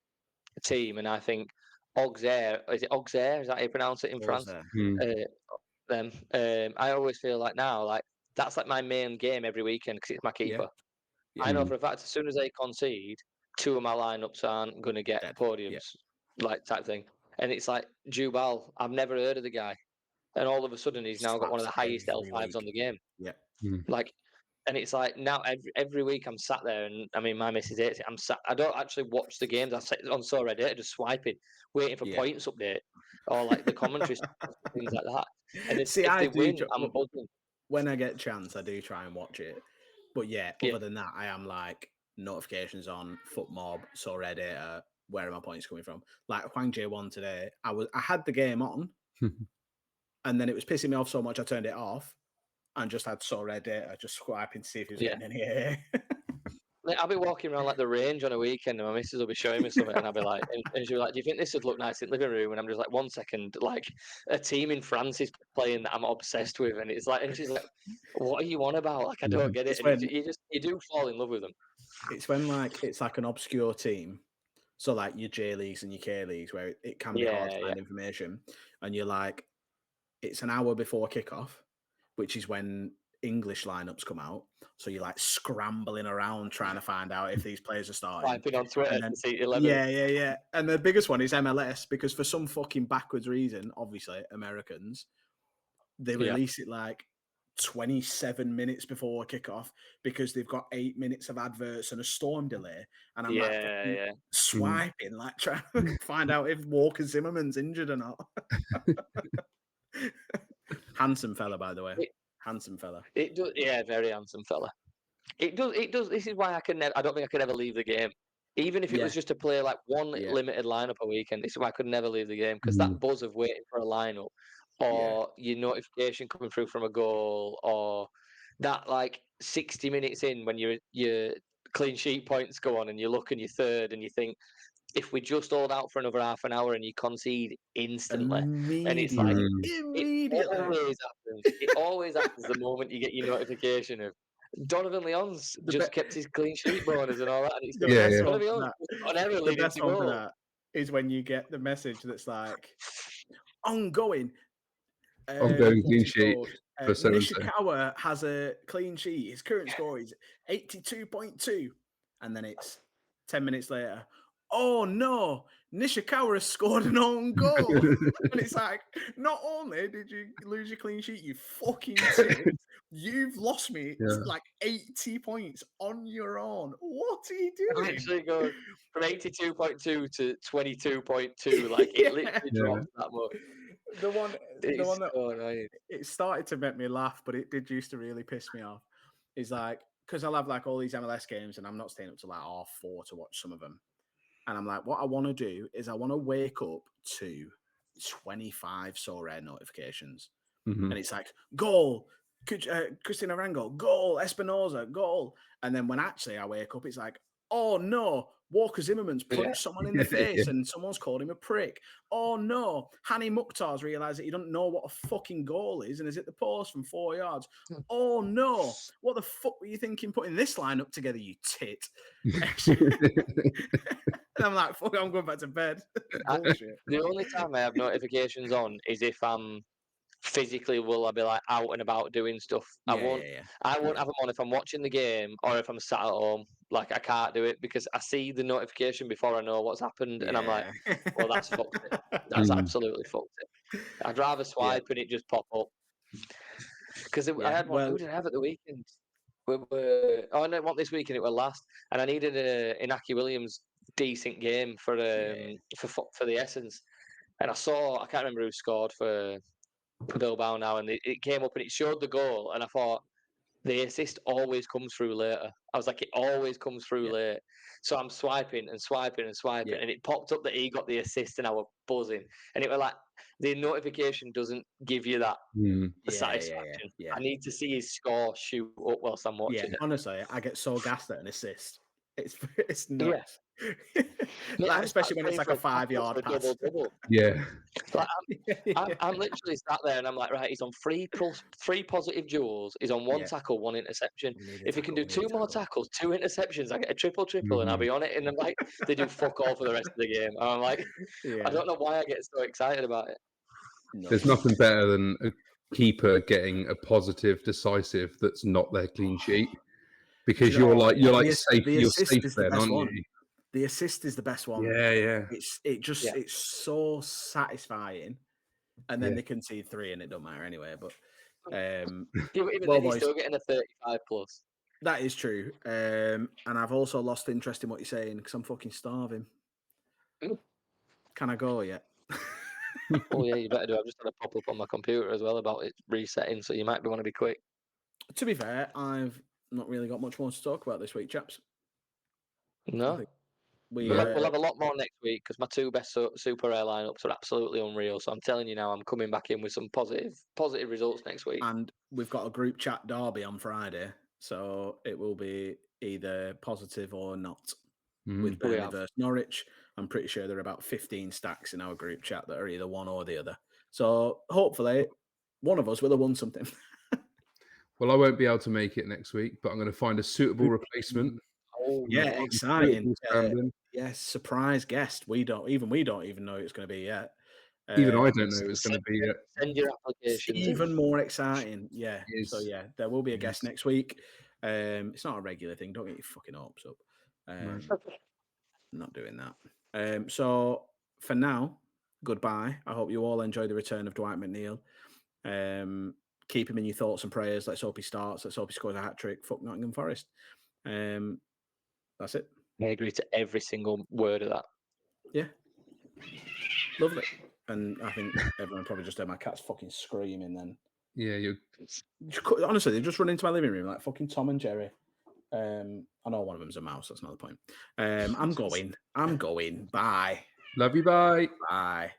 team and I think Auxerre. Is it Auxerre? Is that how you pronounce it in France? Them. I always feel like now, like that's like my main game every weekend because it's my keeper. I know for a fact as soon as they concede, 2 of my lineups aren't going to get podiums, like type thing. And it's like Jubal. I've never heard of the guy, and all of a sudden he's now got one of the highest L5s on the game. Yeah. Like, and it's like now every week I'm sat there, and I mean my missus hates it. I'm sat. I don't actually watch the games. I sit on So Red Data just swiping, waiting for points update or like the commentary stuff, things like that. And if they win, I'm buzzing. When I get a chance, I do try and watch it. But other than that, I am like notifications on, FootMob, So Red Data. Where are my points coming from? Like Huang Jie won today. I had the game on, and then it was pissing me off so much I turned it off and just had So Red Data, just swiping to see if he was getting any AA. Like, I'll be walking around like the range on a weekend, and my missus will be showing me something, and I'll be like, and she'll be like, "Do you think this would look nice in the living room?" And I'm just like, "1 second, like a team in France is playing that I'm obsessed with," and it's like, and she's like, "What are you on about? Like, I don't get it." And you do fall in love with them. It's when it's like an obscure team, so like your J leagues and your K leagues, where it can be hard to find information, and you're like, it's an hour before kickoff, which is when English lineups come out. So you're like scrambling around trying to find out if these players are starting. Typing on Twitter to see 11. Yeah. And the biggest one is MLS, because for some fucking backwards reason, obviously Americans, they release it like 27 minutes before kickoff because they've got 8 minutes of adverts and a storm delay. And I'm swiping, like trying to find out if Walker Zimmerman's injured or not. Handsome fella, by the way. Handsome fella. It does, very handsome fella. It does. This is why I don't think I could ever leave the game. Even if it was just to play like one limited lineup a weekend, this is why I could never leave the game, because that buzz of waiting for a lineup, or your notification coming through from a goal, or that like 60 minutes in when your clean sheet points go on and you look and you're third and you think, if we just hold out for another half an hour and you concede instantly, and it's like it always happens the moment you get your notification of Donovan Leon's just kept his clean sheet bonus and all that, and it's the best one for that is when you get the message that's like ongoing clean sheet. Nishikawa has a clean sheet. His current score is 82.2, and then it's 10 minutes later. Oh no, Nishikawa has scored an own goal. And it's like, not only did you lose your clean sheet, you fucking tit, you've lost me like 80 points on your own. What are you doing? It actually goes from 82.2 to 22.2. Like it literally drops that much. The one that it started to make me laugh, but it did used to really piss me off. Is like, because I'll have like all these MLS games and I'm not staying up till like 4:30 to watch some of them. And I'm like, what I want to do is I want to wake up to 25 So Rare notifications. And it's like, goal, Cristian Arango, goal, Espinoza, goal. And then when actually I wake up, it's like, oh no, Walker Zimmerman's punched someone in the face and someone's called him a prick. Oh no, Hani Mukhtar's realised that he doesn't know what a fucking goal is and is at the post from 4 yards. Oh no, what the fuck were you thinking putting this lineup together, you tit? And I'm like, fuck, I'm going back to bed. Bullshit. The only time I have notifications on is if I'm physically I'll be like out and about doing stuff. I won't have them on if I'm watching the game or if I'm sat at home. Like I can't do it because I see the notification before I know what's happened, and I'm like, well, that's fucked it. That's absolutely fucked it. I'd rather swipe and it just pop up. Because I had one. Who did I have at the weekend? I didn't want this weekend. It was last, and I needed Inaki Williams decent game for the Essence. And I can't remember who scored for Bilbao now, and it came up and it showed the goal, and I thought the assist always comes through later. I was like, it always comes through late. So I'm swiping and swiping and swiping, and it popped up that he got the assist, and I was buzzing. And it was like the notification doesn't give you that satisfaction. I need to see his score shoot up whilst I'm watching it. Honestly, I get so gassed at an assist. It's nuts. Like, especially when it's like a 5-yard pass. Yeah. Like, I'm literally sat there and I'm like, right, he's on three positive duels. He's on 1 tackle, 1 interception. If he can do 2 more tackles, 2 interceptions, I get a triple, and I'll be on it. And I'm like, they do fuck all for the rest of the game. And I'm like, I don't know why I get so excited about it. There's nothing better than a keeper getting a positive, decisive that's not their clean sheet, because you're safe. You're safe then, aren't you? The assist is the best one. Yeah. It's so satisfying, and then they concede 3 and it don't matter anyway. But even then, he's still getting a 35 plus. That is true. And I've also lost interest in what you're saying because I'm fucking starving. Can I go yet? Oh yeah, you better do. I've just had a pop up on my computer as well about it resetting, so you might want to be quick. To be fair, I've not really got much more to talk about this week, chaps. No. We'll have a lot more next week because my 2 best Super Rare lineups are absolutely unreal. So I'm telling you now, I'm coming back in with some positive results next week. And we've got a group chat derby on Friday, so it will be either positive or not. With Burnley versus Norwich, I'm pretty sure there are about 15 stacks in our group chat that are either one or the other. So hopefully, one of us will have won something. Well, I won't be able to make it next week, but I'm going to find a suitable replacement. Oh, yeah, exciting! Yes, surprise guest. We don't even know who it's going to be yet. Even I don't know who it's going to be yet. Send your application. Even more exciting. Yeah. So yeah, there will be a guest next week. It's not a regular thing. Don't get your fucking hopes up. Not doing that. So for now, goodbye. I hope you all enjoy the return of Dwight McNeil. Keep him in your thoughts and prayers. Let's hope he starts. Let's hope he scores a hat-trick. Fuck Nottingham Forest. That's it. I agree to every single word of that. Yeah. Lovely. And I think everyone probably just heard my cats fucking screaming then. Yeah, honestly, they just run into my living room like fucking Tom and Jerry. I know one of them's a mouse. That's not the point. I'm going. Bye. Love you. Bye. Bye.